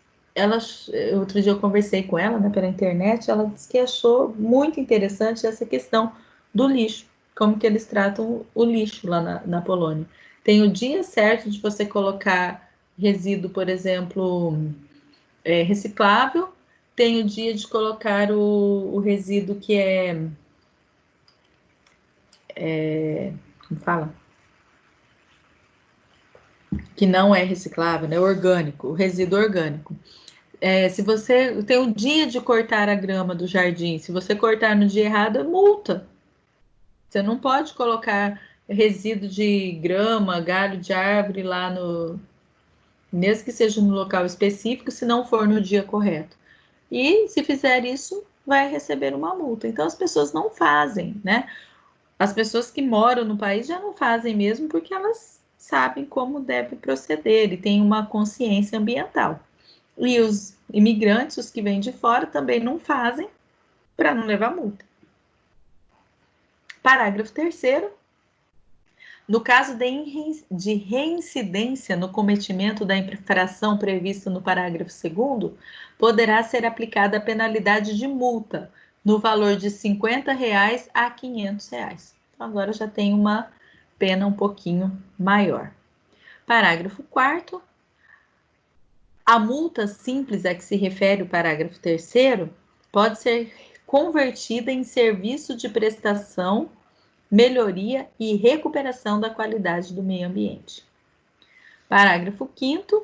outro dia eu conversei com ela, né, pela internet, ela disse que achou muito interessante essa questão do lixo, como que eles tratam o lixo lá na Polônia. Tem o dia certo de você colocar resíduo, por exemplo, reciclável, tem o dia de colocar o resíduo que como fala? Que não é reciclável, né? Orgânico, o resíduo orgânico. Se você tem o dia de cortar a grama do jardim, se você cortar no dia errado, é multa. Você não pode colocar resíduo de grama, galho de árvore lá mesmo que seja no local específico, se não for no dia correto. E se fizer isso, vai receber uma multa. Então as pessoas não fazem, né? As pessoas que moram no país já não fazem mesmo porque elas sabem como deve proceder e têm uma consciência ambiental. E os imigrantes, os que vêm de fora, também não fazem para não levar multa. Parágrafo 3º. No caso de reincidência no cometimento da infração prevista no parágrafo 2º, poderá ser aplicada a penalidade de multa no valor de R$ 50 a R$ 500. Então, agora já tem uma pena um pouquinho maior. Parágrafo 4º. A multa simples a que se refere o parágrafo 3º pode ser convertida em serviço de prestação, melhoria e recuperação da qualidade do meio ambiente. Parágrafo 5º.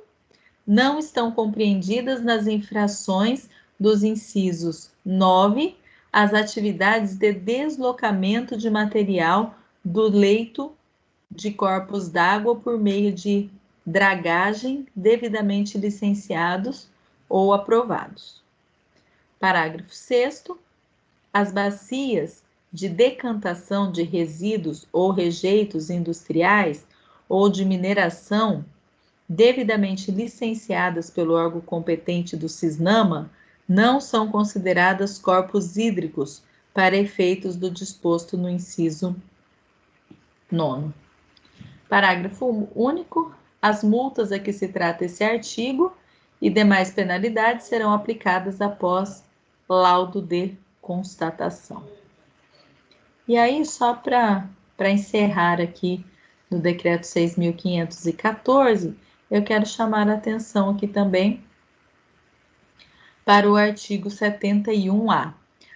Não estão compreendidas nas infrações dos incisos 9 as atividades de deslocamento de material do leito de corpos d'água por meio de dragagem devidamente licenciados ou aprovados. Parágrafo 6º. As bacias de decantação de resíduos ou rejeitos industriais ou de mineração devidamente licenciadas pelo órgão competente do CISNAMA, não são consideradas corpos hídricos para efeitos do disposto no inciso 9º. Parágrafo único. As multas a que se trata esse artigo e demais penalidades serão aplicadas após laudo de constatação. E aí, só para encerrar aqui no Decreto 6.514, eu quero chamar a atenção aqui também para o artigo 71A.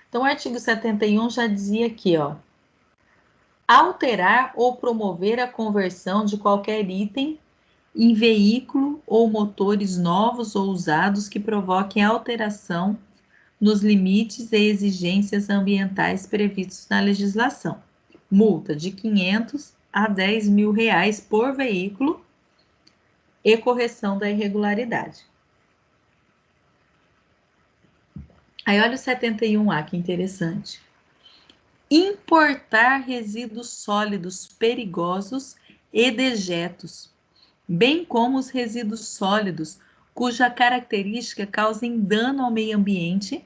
Então, o artigo 71 já dizia aqui, ó, alterar ou promover a conversão de qualquer item em veículo ou motores novos ou usados que provoquem alteração nos limites e exigências ambientais previstos na legislação. Multa de R$ 500 a R$ 10.000 por veículo e correção da irregularidade. Aí olha o 71A, que interessante. Importar resíduos sólidos perigosos e dejetos, bem como os resíduos sólidos cuja característica causem dano ao meio ambiente,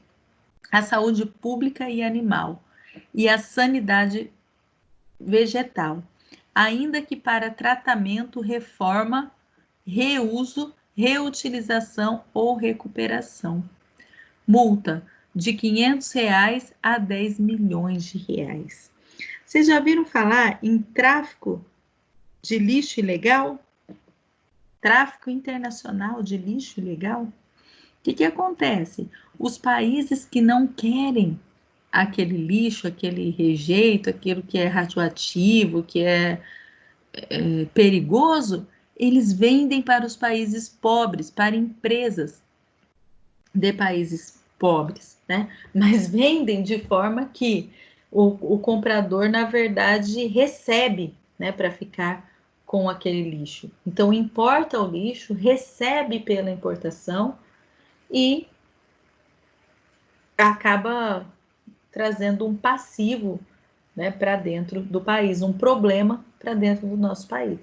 à saúde pública e animal, e à sanidade vegetal, ainda que para tratamento, reforma, reuso, reutilização ou recuperação. Multa de R$ 500 a R$ 10 milhões. Vocês já viram falar em tráfico de lixo ilegal? Tráfico internacional de lixo ilegal? O que acontece? Os países que não querem aquele lixo, aquele rejeito, aquilo que é radioativo, que é perigoso, eles vendem para os países pobres, para empresas de países pobres, né? Mas vendem de forma que o comprador, na verdade, recebe, né, para ficar com aquele lixo. Então, importa o lixo, recebe pela importação e acaba trazendo um passivo, né, para dentro do país, um problema para dentro do nosso país.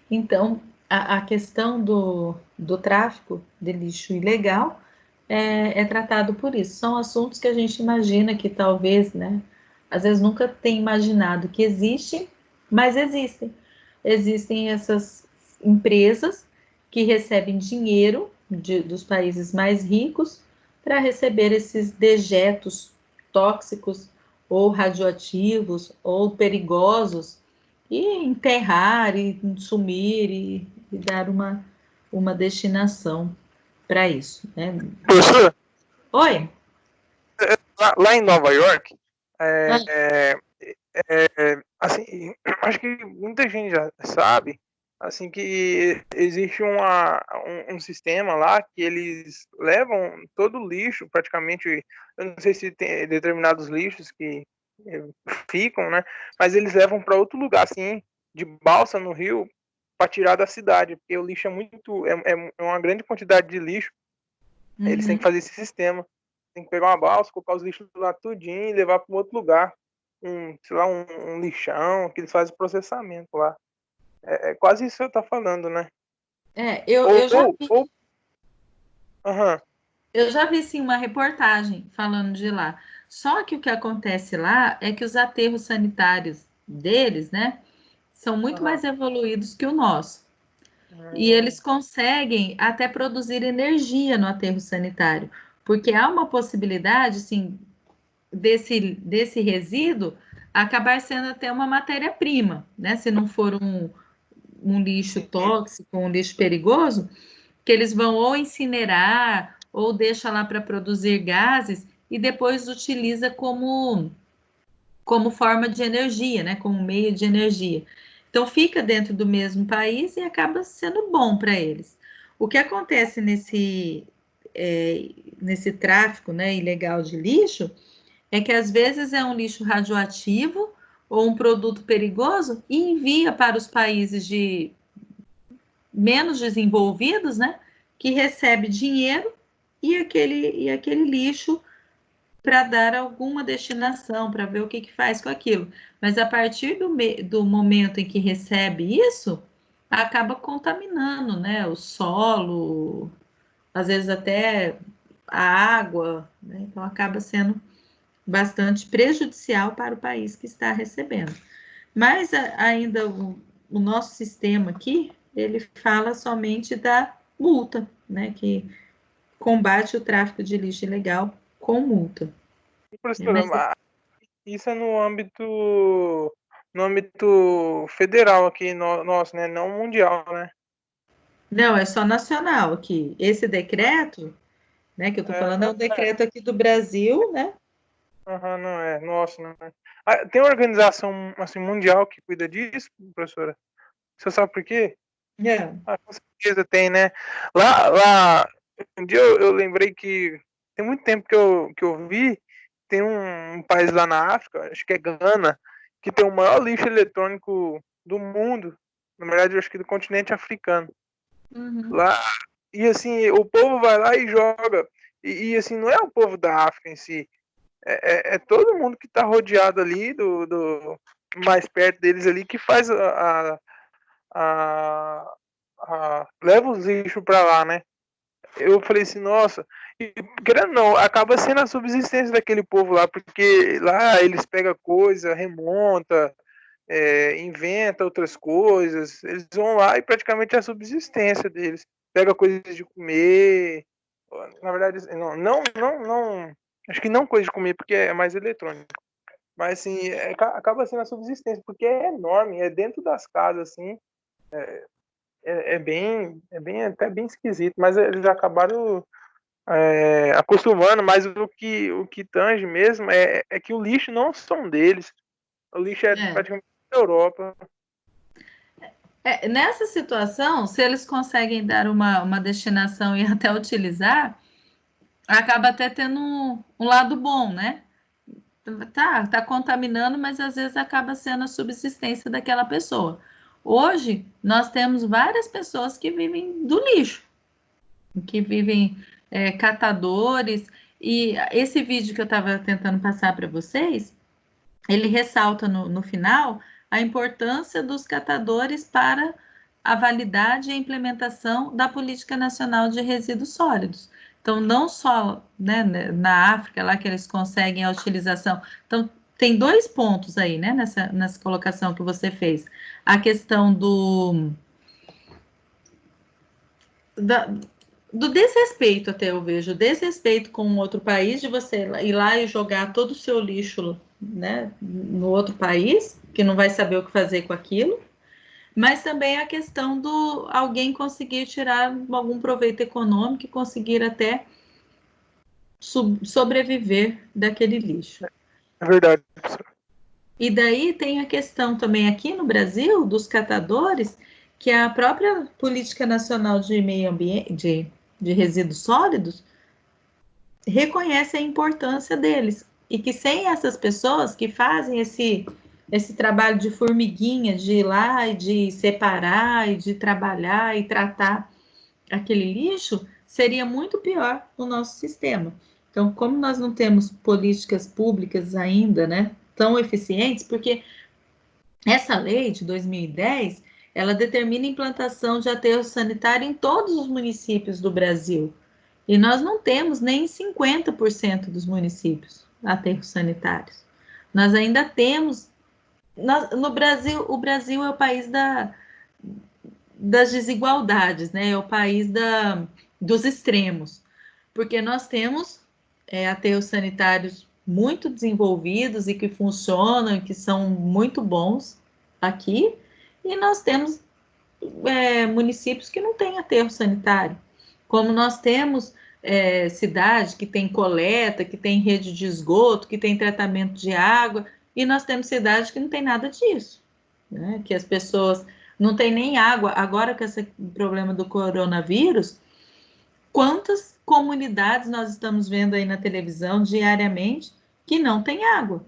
Então, a questão do tráfico de lixo ilegal é tratado por isso. São assuntos que a gente imagina que talvez, né, às vezes nunca tem imaginado que existe, mas existem. Existem essas empresas que recebem dinheiro dos países mais ricos para receber esses dejetos tóxicos ou radioativos ou perigosos e enterrar e sumir e dar uma destinação para isso, né? Professor, Oi? lá em Nova York, assim, acho que muita gente já sabe, assim, que existe um sistema lá que eles levam todo o lixo, praticamente, eu não sei se tem determinados lixos que ficam, né, mas eles levam para outro lugar, assim, de balsa no rio, para tirar da cidade, porque o lixo é uma grande quantidade de lixo. Eles têm que fazer esse sistema. Tem que pegar uma balsa, colocar os lixos lá tudinho e levar para um outro lugar. Sei lá, um lixão, que eles fazem processamento lá. É quase isso que você tá falando, né? Eu já vi. Uhum. Eu já vi, sim, uma reportagem falando de lá. Só que o que acontece lá é que os aterros sanitários deles, né, são muito mais evoluídos que o nosso. E eles conseguem até produzir energia no aterro sanitário, porque há uma possibilidade, sim, desse resíduo acabar sendo até uma matéria-prima, né? Se não for um lixo tóxico, um lixo perigoso, que eles vão ou incinerar ou deixa lá para produzir gases e depois utiliza como forma de energia, né? Como meio de energia. Então fica dentro do mesmo país e acaba sendo bom para eles. O que acontece nesse tráfico, né, ilegal de lixo é que às vezes é um lixo radioativo ou um produto perigoso e envia para os países de menos desenvolvidos, né, que recebe dinheiro e aquele lixo para dar alguma destinação, para ver o que faz com aquilo. Mas a partir do momento em que recebe isso, acaba contaminando, né, o solo, às vezes até a água, né? Então acaba sendo bastante prejudicial para o país que está recebendo. Mas ainda o nosso sistema aqui, ele fala somente da multa, né, que combate o tráfico de lixo ilegal com multa. Professora, mas isso é no âmbito federal aqui, nosso, né? Não mundial, né? Não, é só nacional aqui. Esse decreto, né, que eu estou falando, é um decreto aqui do Brasil, né? Não é nosso, né? Tem uma organização assim, mundial que cuida disso, professora? Você sabe por quê? Com certeza tem, né? Lá um dia eu lembrei que tem muito tempo que eu vi, tem um país lá na África, acho que é Gana, que tem o maior lixo eletrônico do mundo. Na verdade, eu acho que do continente africano. Lá, e assim, o povo vai lá e joga. E assim, não é o povo da África em si. É todo mundo que está rodeado ali, do mais perto deles ali, que faz leva os lixos para lá, né? Eu falei assim, nossa, e, querendo ou não, acaba sendo a subsistência daquele povo lá, porque lá eles pegam coisa, remonta, inventa outras coisas, eles vão lá e praticamente é a subsistência deles. Pega coisas de comer, na verdade, não, acho que não coisa de comer, porque é mais eletrônico. Mas assim, acaba sendo a subsistência, porque é enorme, é dentro das casas, assim, até bem esquisito, mas eles acabaram acostumando, mas o que tange mesmo é que o lixo não são deles, o lixo é praticamente da Europa. Nessa situação, se eles conseguem dar uma destinação e até utilizar, acaba até tendo um lado bom, né? Tá contaminando, mas às vezes acaba sendo a subsistência daquela pessoa. Hoje, nós temos várias pessoas que vivem do lixo, que vivem catadores, e esse vídeo que eu estava tentando passar para vocês, ele ressalta no final a importância dos catadores para a validade e a implementação da Política Nacional de Resíduos Sólidos. Então, não só, né, na África, lá que eles conseguem a utilização. Então, tem dois pontos aí, né, nessa colocação que você fez. A questão do desrespeito, até eu vejo, desrespeito com outro país, de você ir lá e jogar todo o seu lixo, né, no outro país, que não vai saber o que fazer com aquilo, mas também a questão do alguém conseguir tirar algum proveito econômico e conseguir até sobreviver daquele lixo. É verdade. E daí tem a questão também aqui no Brasil dos catadores, que a própria Política Nacional de Meio Ambiente, de Resíduos Sólidos, reconhece a importância deles, e que sem essas pessoas que fazem esse trabalho de formiguinha, de ir lá e de separar, e de trabalhar e tratar aquele lixo, seria muito pior o nosso sistema. Então, como nós não temos políticas públicas ainda, né, tão eficientes, porque essa lei de 2010, ela determina a implantação de aterro sanitário em todos os municípios do Brasil. E nós não temos nem 50% dos municípios aterros sanitários. Nós ainda temos... no Brasil, o Brasil é o país das desigualdades, né? É o país dos extremos. Porque nós temos aterros sanitários muito desenvolvidos e que funcionam e que são muito bons aqui. E nós temos municípios que não têm aterro sanitário. Como nós temos cidade que tem coleta, que tem rede de esgoto, que tem tratamento de água, e nós temos cidade que não tem nada disso, né? Que as pessoas não têm nem água. Agora com esse problema do coronavírus, quantas comunidades nós estamos vendo aí na televisão diariamente que não tem água?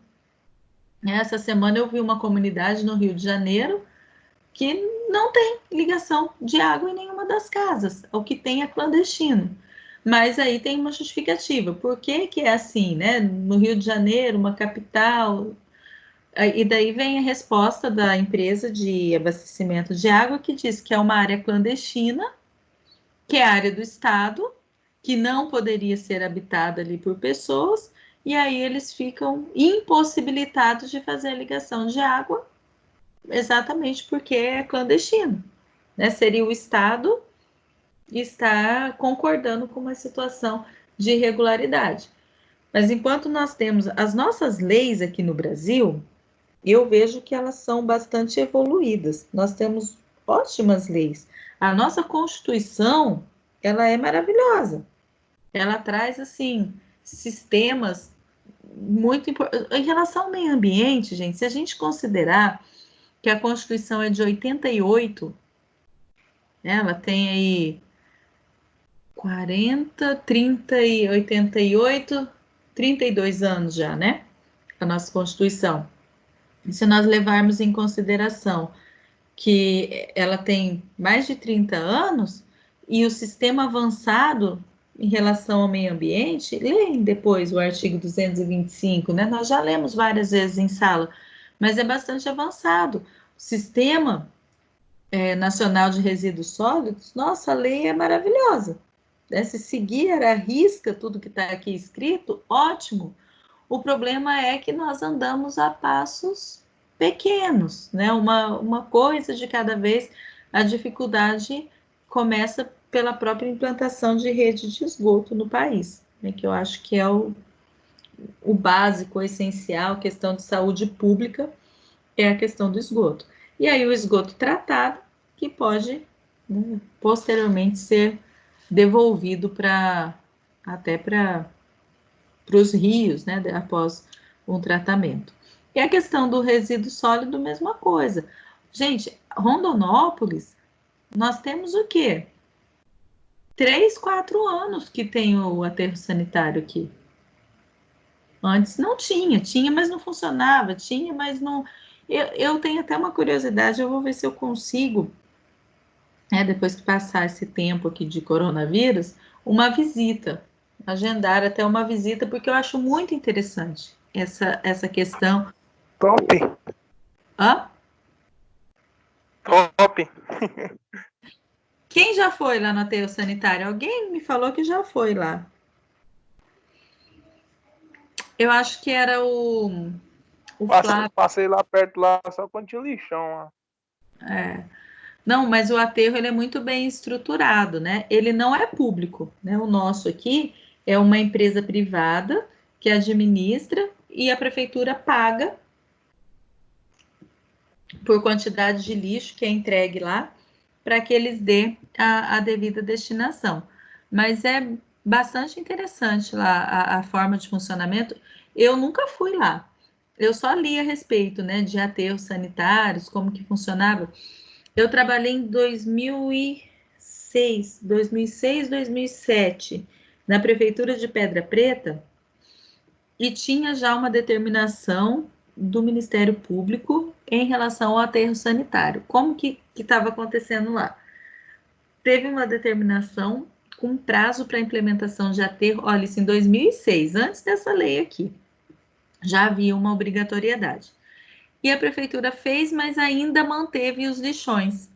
Essa semana eu vi uma comunidade no Rio de Janeiro que não tem ligação de água em nenhuma das casas, o que tem é clandestino. Mas aí tem uma justificativa. Por que que é assim, né? No Rio de Janeiro, uma capital, E daí vem a resposta da empresa de abastecimento de água, que diz que é uma área clandestina, que é a área do Estado, que não poderia ser habitada ali por pessoas, e aí eles ficam impossibilitados de fazer a ligação de água, exatamente porque é clandestino, né? Seria o Estado estar concordando com uma situação de irregularidade. Mas enquanto nós temos as nossas leis aqui no Brasil, eu vejo que elas são bastante evoluídas. Nós temos ótimas leis. A nossa Constituição, ela é maravilhosa. Ela traz, assim, sistemas muito importantes. Em relação ao meio ambiente, gente, se a gente considerar que a Constituição é de 88, né, ela tem aí 40, 30 e 88, 32 anos já, né? A nossa Constituição. E se nós levarmos em consideração que ela tem mais de 30 anos e o sistema avançado em relação ao meio ambiente, leem depois o artigo 225, né? Nós já lemos várias vezes em sala, mas é bastante avançado. O Sistema Nacional de Resíduos Sólidos, nossa, a lei é maravilhosa. Né? Se seguir à risca tudo que está aqui escrito, ótimo. O problema é que nós andamos a passos pequenos, né? Uma coisa de cada vez. A dificuldade começa pela própria implantação de rede de esgoto no país, né? Que eu acho que é o básico, o essencial, questão de saúde pública, é a questão do esgoto. E aí o esgoto tratado, que pode, né, posteriormente ser devolvido até para os rios, né, após um tratamento. E a questão do resíduo sólido, mesma coisa. Gente, Rondonópolis, nós temos o quê? 3, 4 anos que tem o aterro sanitário aqui. Antes não tinha, mas não funcionava, tinha, mas não... Eu tenho até uma curiosidade, eu vou ver se eu consigo, né, depois que passar esse tempo aqui de coronavírus, uma visita, agendar até uma visita, porque eu acho muito interessante essa questão. Top. Hã? Top. Quem já foi lá no aterro sanitário? Alguém me falou que já foi lá. Eu acho que era o Flávio. Passei lá perto, lá só quando tinha lixão lá. Não, mas o aterro ele é muito bem estruturado, né? Ele não é público, né? O nosso aqui é uma empresa privada que administra e a prefeitura paga por quantidade de lixo que é entregue lá para que eles dê a devida destinação. Mas é bastante interessante lá a forma de funcionamento. Eu nunca fui lá. Eu só li a respeito, né, de aterros sanitários, como que funcionava. Eu trabalhei em 2006, 2007, na prefeitura de Pedra Preta, e tinha já uma determinação do Ministério Público em relação ao aterro sanitário. Como que estava acontecendo lá? Teve uma determinação com prazo para implementação de aterro, olha, isso em 2006, antes dessa lei aqui, já havia uma obrigatoriedade. E a prefeitura fez, mas ainda manteve os lixões.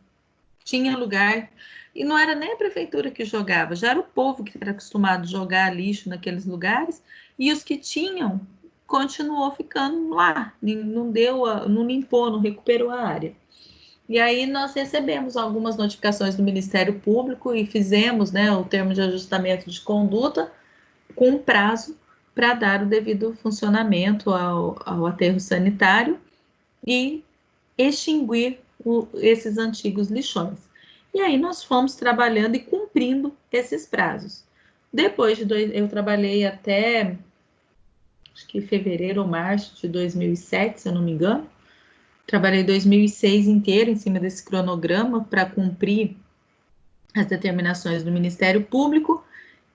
Tinha lugar, e não era nem a prefeitura que jogava, já era o povo que era acostumado a jogar lixo naqueles lugares, e os que tinham continuou ficando lá, não limpou, não recuperou a área. E aí nós recebemos algumas notificações do Ministério Público e fizemos, né, o termo de ajustamento de conduta com prazo para dar o devido funcionamento ao aterro sanitário e extinguir esses antigos lixões. E aí nós fomos trabalhando e cumprindo esses prazos. Depois eu trabalhei até, acho que fevereiro ou março de 2007, se eu não me engano. Trabalhei 2006 inteiro em cima desse cronograma para cumprir as determinações do Ministério Público.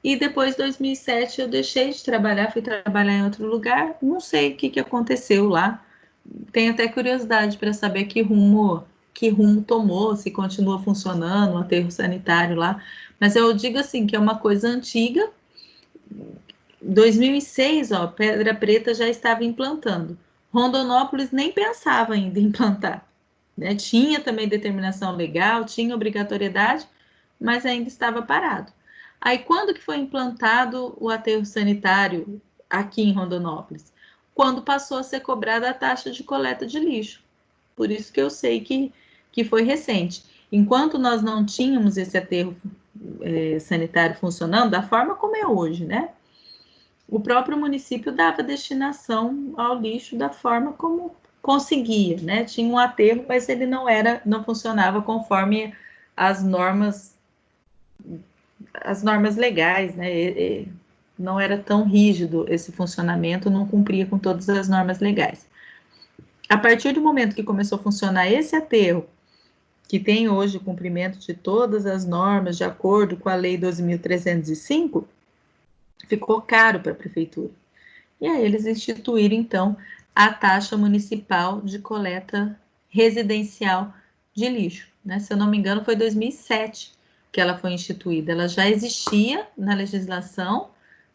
E depois, 2007, eu deixei de trabalhar, fui trabalhar em outro lugar. Não sei o que aconteceu lá. Tenho até curiosidade para saber que rumo tomou, se continua funcionando o aterro sanitário lá. Mas eu digo assim, que é uma coisa antiga. 2006, ó, Pedra Preta já estava implantando. Rondonópolis nem pensava ainda em implantar, né? Tinha também determinação legal, tinha obrigatoriedade, mas ainda estava parado. Aí, quando que foi implantado o aterro sanitário aqui em Rondonópolis? Quando passou a ser cobrada a taxa de coleta de lixo. Por isso que eu sei que foi recente. Enquanto nós não tínhamos esse aterro sanitário funcionando da forma como é hoje, né? O próprio município dava destinação ao lixo da forma como conseguia, né? Tinha um aterro, mas ele não funcionava conforme as normas legais, né? Não era tão rígido esse funcionamento, não cumpria com todas as normas legais. A partir do momento que começou a funcionar esse aterro, que tem hoje o cumprimento de todas as normas de acordo com a Lei 12.305, ficou caro para a prefeitura. E aí eles instituíram, então, a taxa municipal de coleta residencial de lixo, né? Se eu não me engano, foi 2007 que ela foi instituída. Ela já existia na legislação,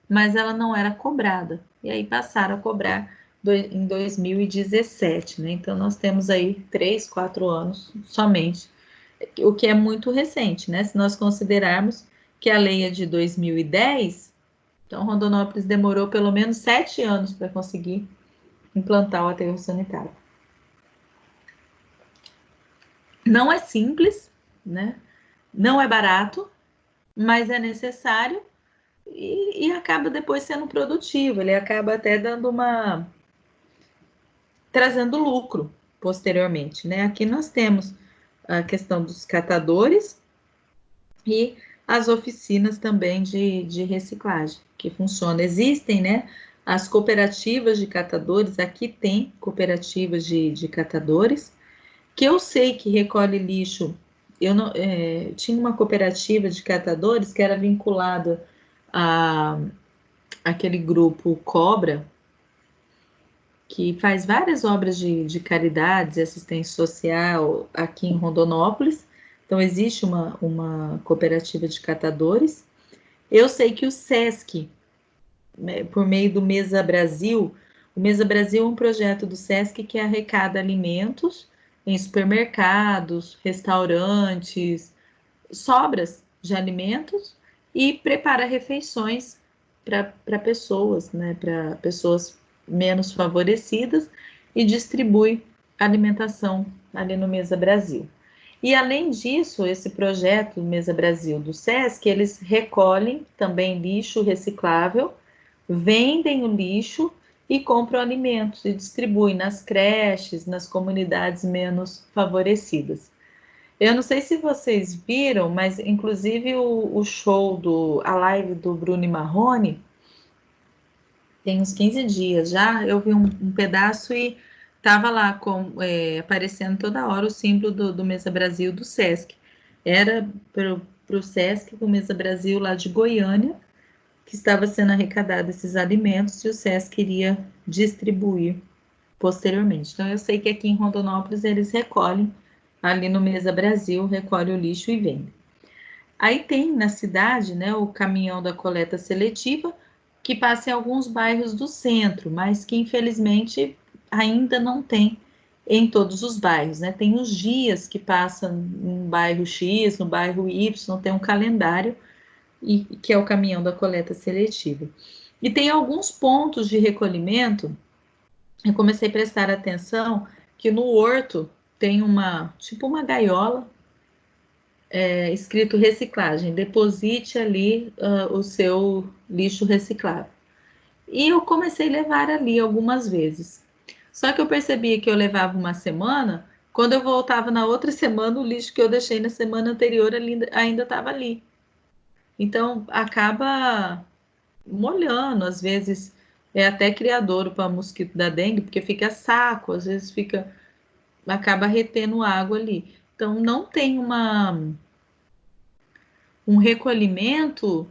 mas ela não era cobrada. E aí passaram a cobrar em 2017, né? Então, nós temos aí 3, 4 anos somente, o que é muito recente, né? Se nós considerarmos que a lei é de 2010, então Rondonópolis demorou pelo menos 7 anos para conseguir implantar o aterro sanitário. Não é simples, né? Não é barato, mas é necessário e acaba depois sendo produtivo. Ele acaba até trazendo lucro posteriormente, né? Aqui nós temos a questão dos catadores e as oficinas também de reciclagem que funcionam. Existem, né? As cooperativas de catadores, aqui tem cooperativas de catadores, que eu sei que recolhe lixo. Eu não, tinha uma cooperativa de catadores que era vinculada a aquele grupo Cobra, que faz várias obras de caridade e assistência social aqui em Rondonópolis. Então, existe uma cooperativa de catadores. Eu sei que o SESC, né, por meio do Mesa Brasil, o Mesa Brasil é um projeto do SESC que arrecada alimentos em supermercados, restaurantes, sobras de alimentos e prepara refeições para pessoas, né, para pessoas menos favorecidas e distribui alimentação ali no Mesa Brasil. E além disso, esse projeto Mesa Brasil do SESC, eles recolhem também lixo reciclável, vendem o lixo e compram alimentos e distribuem nas creches, nas comunidades menos favorecidas. Eu não sei se vocês viram, mas inclusive o show a live do Bruno Marrone, tem uns 15 dias já, eu vi um pedaço e estava lá aparecendo toda hora o símbolo do Mesa Brasil do SESC. Era para o SESC do Mesa Brasil lá de Goiânia, que estava sendo arrecadado esses alimentos e o SESC iria distribuir posteriormente. Então, eu sei que aqui em Rondonópolis eles recolhem, ali no Mesa Brasil, recolhe o lixo e vende. Aí tem na cidade, né, o caminhão da coleta seletiva, que passa em alguns bairros do centro, mas que infelizmente ainda não tem em todos os bairros, né? Tem os dias que passa no bairro X, no bairro Y, tem um calendário, e que é o caminhão da coleta seletiva. E tem alguns pontos de recolhimento, eu comecei a prestar atenção que no Horto tem tipo uma gaiola, escrito reciclagem, deposite ali o seu lixo reciclável. E eu comecei a levar ali algumas vezes. Só que eu percebia que eu levava uma semana, quando eu voltava na outra semana, o lixo que eu deixei na semana anterior ainda estava ali. Então, acaba molhando, às vezes é até criadouro para mosquito da dengue, porque fica saco, às vezes acaba retendo água ali. Então, não tem um recolhimento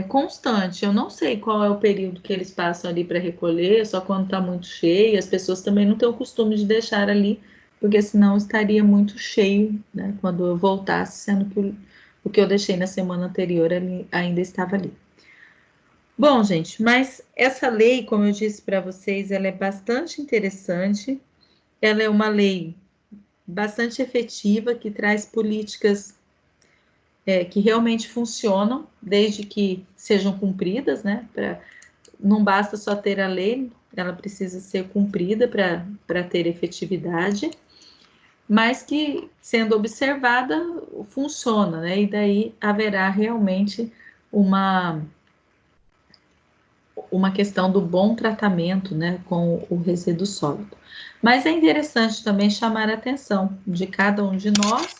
constante. Eu não sei qual é o período que eles passam ali para recolher, só quando está muito cheio. As pessoas também não têm o costume de deixar ali, porque senão estaria muito cheio, né, quando eu voltasse, sendo que o que eu deixei na semana anterior ainda estava ali. Bom, gente, mas essa lei, como eu disse para vocês, ela é bastante interessante. Ela é uma lei bastante efetiva, que traz políticas que realmente funcionam, desde que sejam cumpridas, né? Não basta só ter a lei, ela precisa ser cumprida para ter efetividade, mas que, sendo observada, funciona, né? E daí haverá realmente uma questão do bom tratamento, né, com o resíduo sólido. Mas é interessante também chamar a atenção de cada um de nós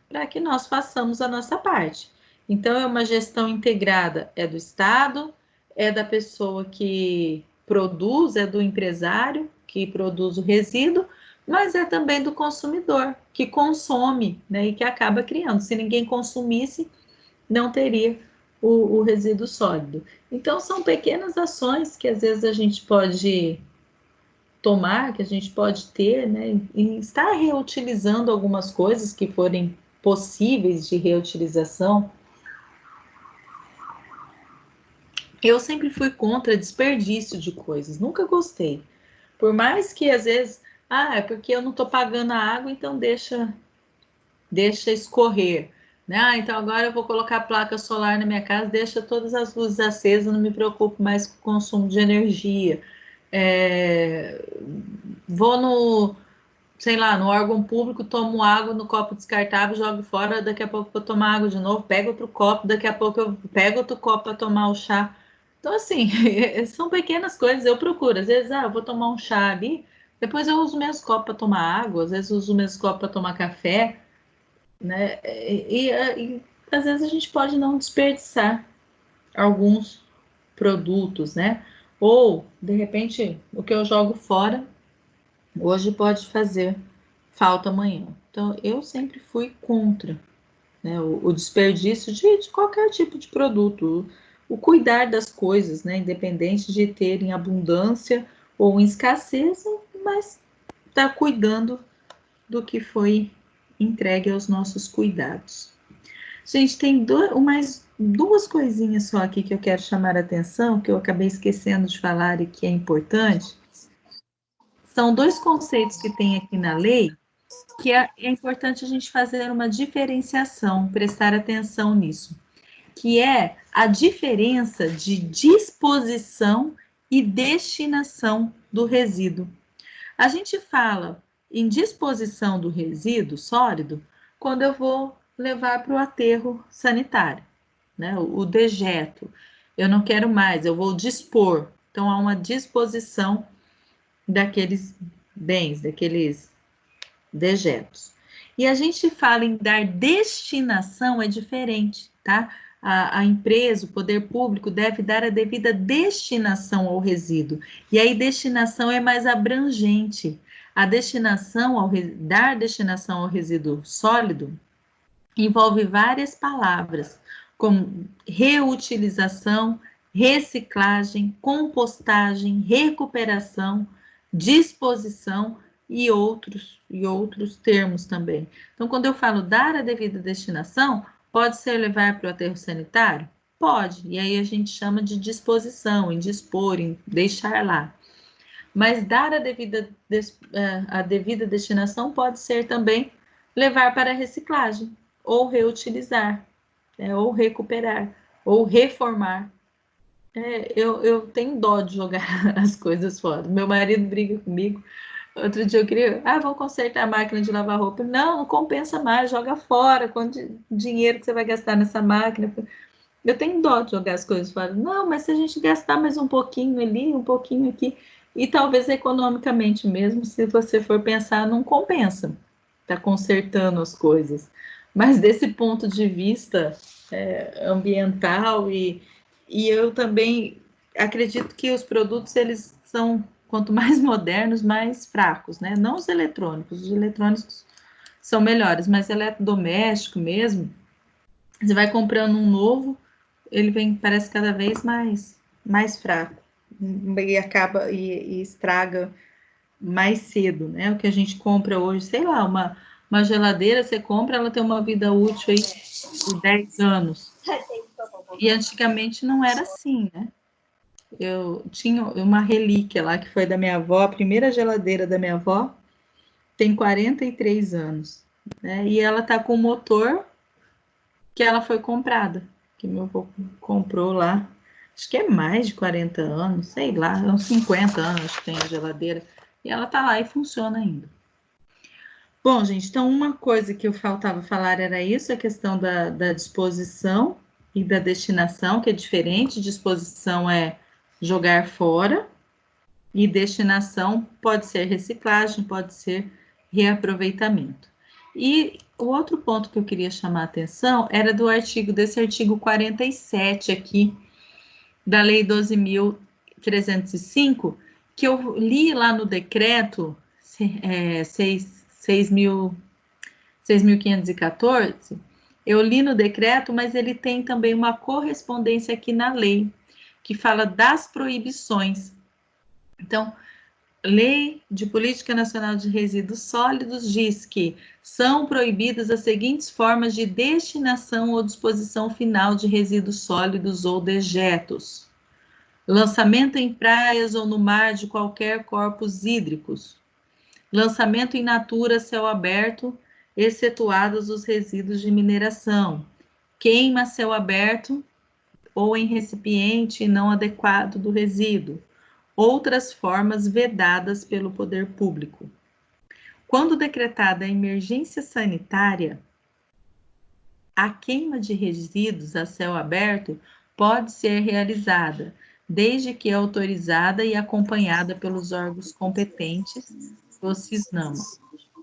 para que nós façamos a nossa parte. Então, é uma gestão integrada, é do Estado, é da pessoa que produz, é do empresário que produz o resíduo, mas é também do consumidor, que consome, né, e que acaba criando. Se ninguém consumisse, não teria o resíduo sólido. Então, são pequenas ações que às vezes a gente pode tomar, que a gente pode ter, né, e estar reutilizando algumas coisas que forem possíveis de reutilização. Eu sempre fui contra desperdício de coisas, nunca gostei. Por mais que às vezes, é porque eu não estou pagando a água, então deixa escorrer. Né? Então agora eu vou colocar placa solar na minha casa, deixa todas as luzes acesas, não me preocupo mais com o consumo de energia. Vou no, sei lá, no órgão público, tomo água no copo descartável, jogo fora, daqui a pouco eu vou tomar água de novo, pego outro copo, daqui a pouco eu pego outro copo para tomar o chá. Então, assim, são pequenas coisas, eu procuro. Às vezes, eu vou tomar um chá ali, depois eu uso o mesmo copo para tomar água, às vezes eu uso o mesmo copo para tomar café, né? E às vezes a gente pode não desperdiçar alguns produtos, né? Ou, de repente, o que eu jogo fora hoje pode fazer falta amanhã. Então, eu sempre fui contra, né, o desperdício de qualquer tipo de produto, o cuidar das coisas, né, independente de ter em abundância ou em escassez, mas tá cuidando do que foi entregue aos nossos cuidados. Gente, tem mais duas coisinhas só aqui que eu quero chamar a atenção, que eu acabei esquecendo de falar e que é importante. São dois conceitos que tem aqui na lei, que é importante a gente fazer uma diferenciação, prestar atenção nisso, que é a diferença de disposição e destinação do resíduo. A gente fala em disposição do resíduo sólido quando eu vou levar para o aterro sanitário, né? O dejeto. Eu não quero mais, eu vou dispor. Então, há uma disposição daqueles bens, daqueles dejetos. E a gente fala em dar destinação, é diferente, tá? A empresa, o poder público deve dar a devida destinação ao resíduo. E aí, destinação é mais abrangente. A destinação, dar destinação ao resíduo sólido, envolve várias palavras, como reutilização, reciclagem, compostagem, recuperação, disposição e outros termos também. Então, quando eu falo dar a devida destinação, pode ser levar para o aterro sanitário? Pode, e aí a gente chama de disposição, em dispor, em deixar lá. Mas dar a devida destinação pode ser também levar para a reciclagem, ou reutilizar, ou recuperar, ou reformar. Eu tenho dó de jogar as coisas fora. Meu marido briga comigo. Outro dia eu queria, vou consertar a máquina de lavar roupa. Não compensa mais, joga fora. Quanto dinheiro que você vai gastar nessa máquina? Eu tenho dó de jogar as coisas fora. Não, mas se a gente gastar mais um pouquinho ali, um pouquinho aqui, e talvez economicamente mesmo, se você for pensar, não compensa. Tá consertando as coisas. Mas desse ponto de vista ambiental e eu também acredito que os produtos, eles são, quanto mais modernos, mais fracos, né? Não os eletrônicos são melhores, mas eletrodoméstico mesmo, você vai comprando um novo, ele parece cada vez mais fraco, e acaba e estraga mais cedo, né? O que a gente compra hoje, sei lá, uma geladeira, você compra, ela tem uma vida útil aí de 10 anos. E antigamente não era assim, né? eu tinha uma relíquia lá, que foi da minha avó, a primeira geladeira da minha avó, tem 43 anos, né? E ela tá com o motor que ela foi comprada, que meu avô comprou lá, acho que é mais de 40 anos, sei lá, uns 50 anos que tem a geladeira, e ela tá lá e funciona ainda. Bom, gente, então uma coisa que eu faltava falar era isso, a questão da disposição e da destinação, que é diferente. Disposição é jogar fora e destinação pode ser reciclagem, pode ser reaproveitamento. E o outro ponto que eu queria chamar a atenção era desse artigo 47 aqui, da Lei 12.305, que eu li lá no decreto 6.514, eu li no decreto, mas ele tem também uma correspondência aqui na lei, que fala das proibições. Então, Lei de Política Nacional de Resíduos Sólidos diz que são proibidas as seguintes formas de destinação ou disposição final de resíduos sólidos ou dejetos: lançamento em praias ou no mar de qualquer corpos hídricos, lançamento in natura, céu aberto, excetuados os resíduos de mineração, queima a céu aberto ou em recipiente não adequado do resíduo, outras formas vedadas pelo poder público. Quando decretada a emergência sanitária, a queima de resíduos a céu aberto pode ser realizada, desde que autorizada e acompanhada pelos órgãos competentes do CISNAMA.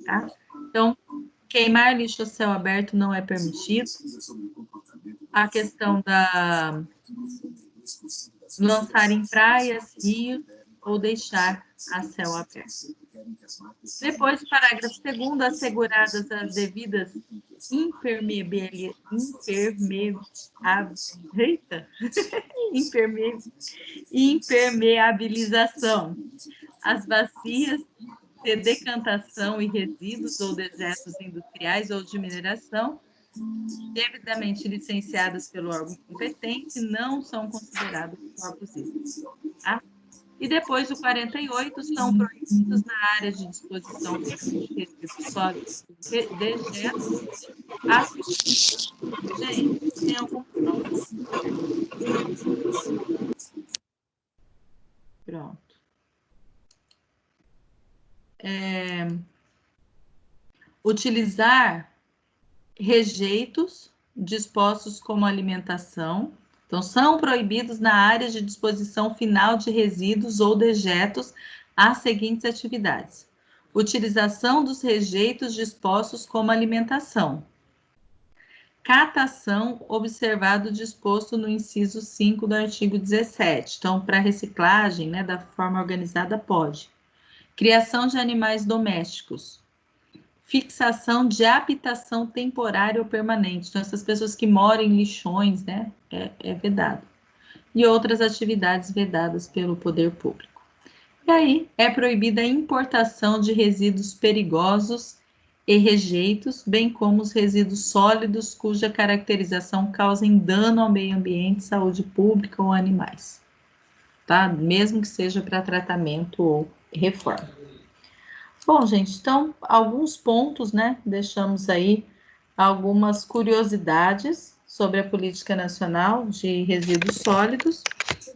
Tá? Então, queimar lixo a céu aberto não é permitido. A questão da lançar em praias, rios ou deixar a céu aberto. Depois, parágrafo 2º, asseguradas as devidas impermeabilização, as bacias de decantação e resíduos ou dejetos industriais ou de mineração, devidamente licenciadas pelo órgão competente, não são considerados corpos hídricos. Tá? E depois, o 48, são proibidos na área de disposição de resíduos sólidos dejetos. Gente, tem algum problema? Pronto. Utilizar rejeitos dispostos como alimentação. Então, são proibidos na área de disposição final de resíduos ou dejetos as seguintes atividades: utilização dos rejeitos dispostos como alimentação, catação, observado o disposto no inciso 5 do artigo 17. Então, para reciclagem, né, da forma organizada, pode. Criação de animais domésticos, fixação de habitação temporária ou permanente. Então, essas pessoas que moram em lixões, né, é vedado. E outras atividades vedadas pelo poder público. E aí, é proibida a importação de resíduos perigosos e rejeitos, bem como os resíduos sólidos cuja caracterização causem dano ao meio ambiente, saúde pública ou animais. Tá? Mesmo que seja para tratamento ou reforma. Bom, gente, então, alguns pontos, né? Deixamos aí algumas curiosidades sobre a Política Nacional de Resíduos Sólidos.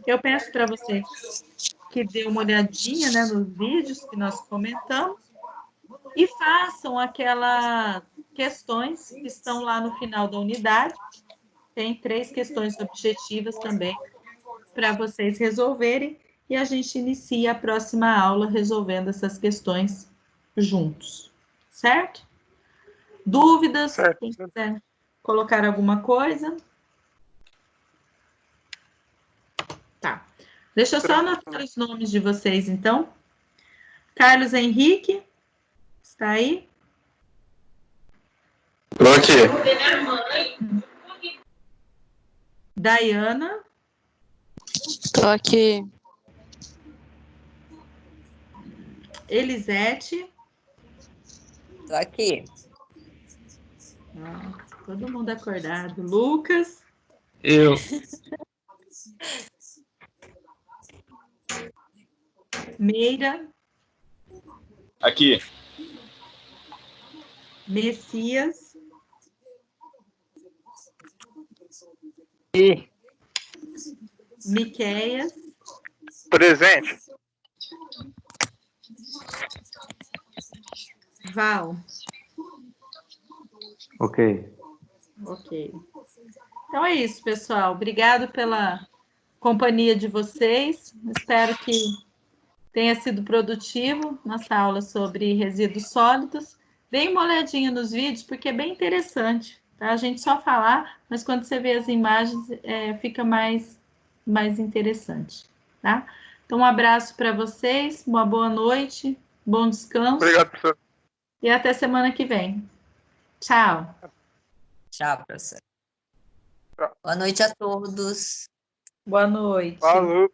Eu peço para vocês que dêem uma olhadinha, né, nos vídeos que nós comentamos e façam aquelas questões que estão lá no final da unidade. Tem 3 questões objetivas também para vocês resolverem e a gente inicia a próxima aula resolvendo essas questões juntos, certo? Dúvidas? Certo. Quem quiser colocar alguma coisa? Tá. Deixa eu só anotar os nomes de vocês, então. Carlos Henrique, está aí? Tô aqui. Daiana, Tô aqui. Elisete. Tô aqui. Todo mundo acordado. Lucas. Eu. Meira, Aqui. Messias, E Miqueias, Presente. Val. ok. Ok. Então é isso, pessoal. Obrigado pela companhia de vocês. Espero que tenha sido produtivo nossa aula sobre resíduos sólidos. Dê uma olhadinha nos vídeos, porque é bem interessante. Tá? A gente só falar, mas quando você vê as imagens, fica mais interessante. Tá? Então, um abraço para vocês, uma boa noite, bom descanso. Obrigado, professor. E até semana que vem. Tchau. Tchau, professor. Boa noite a todos. Boa noite. Falou.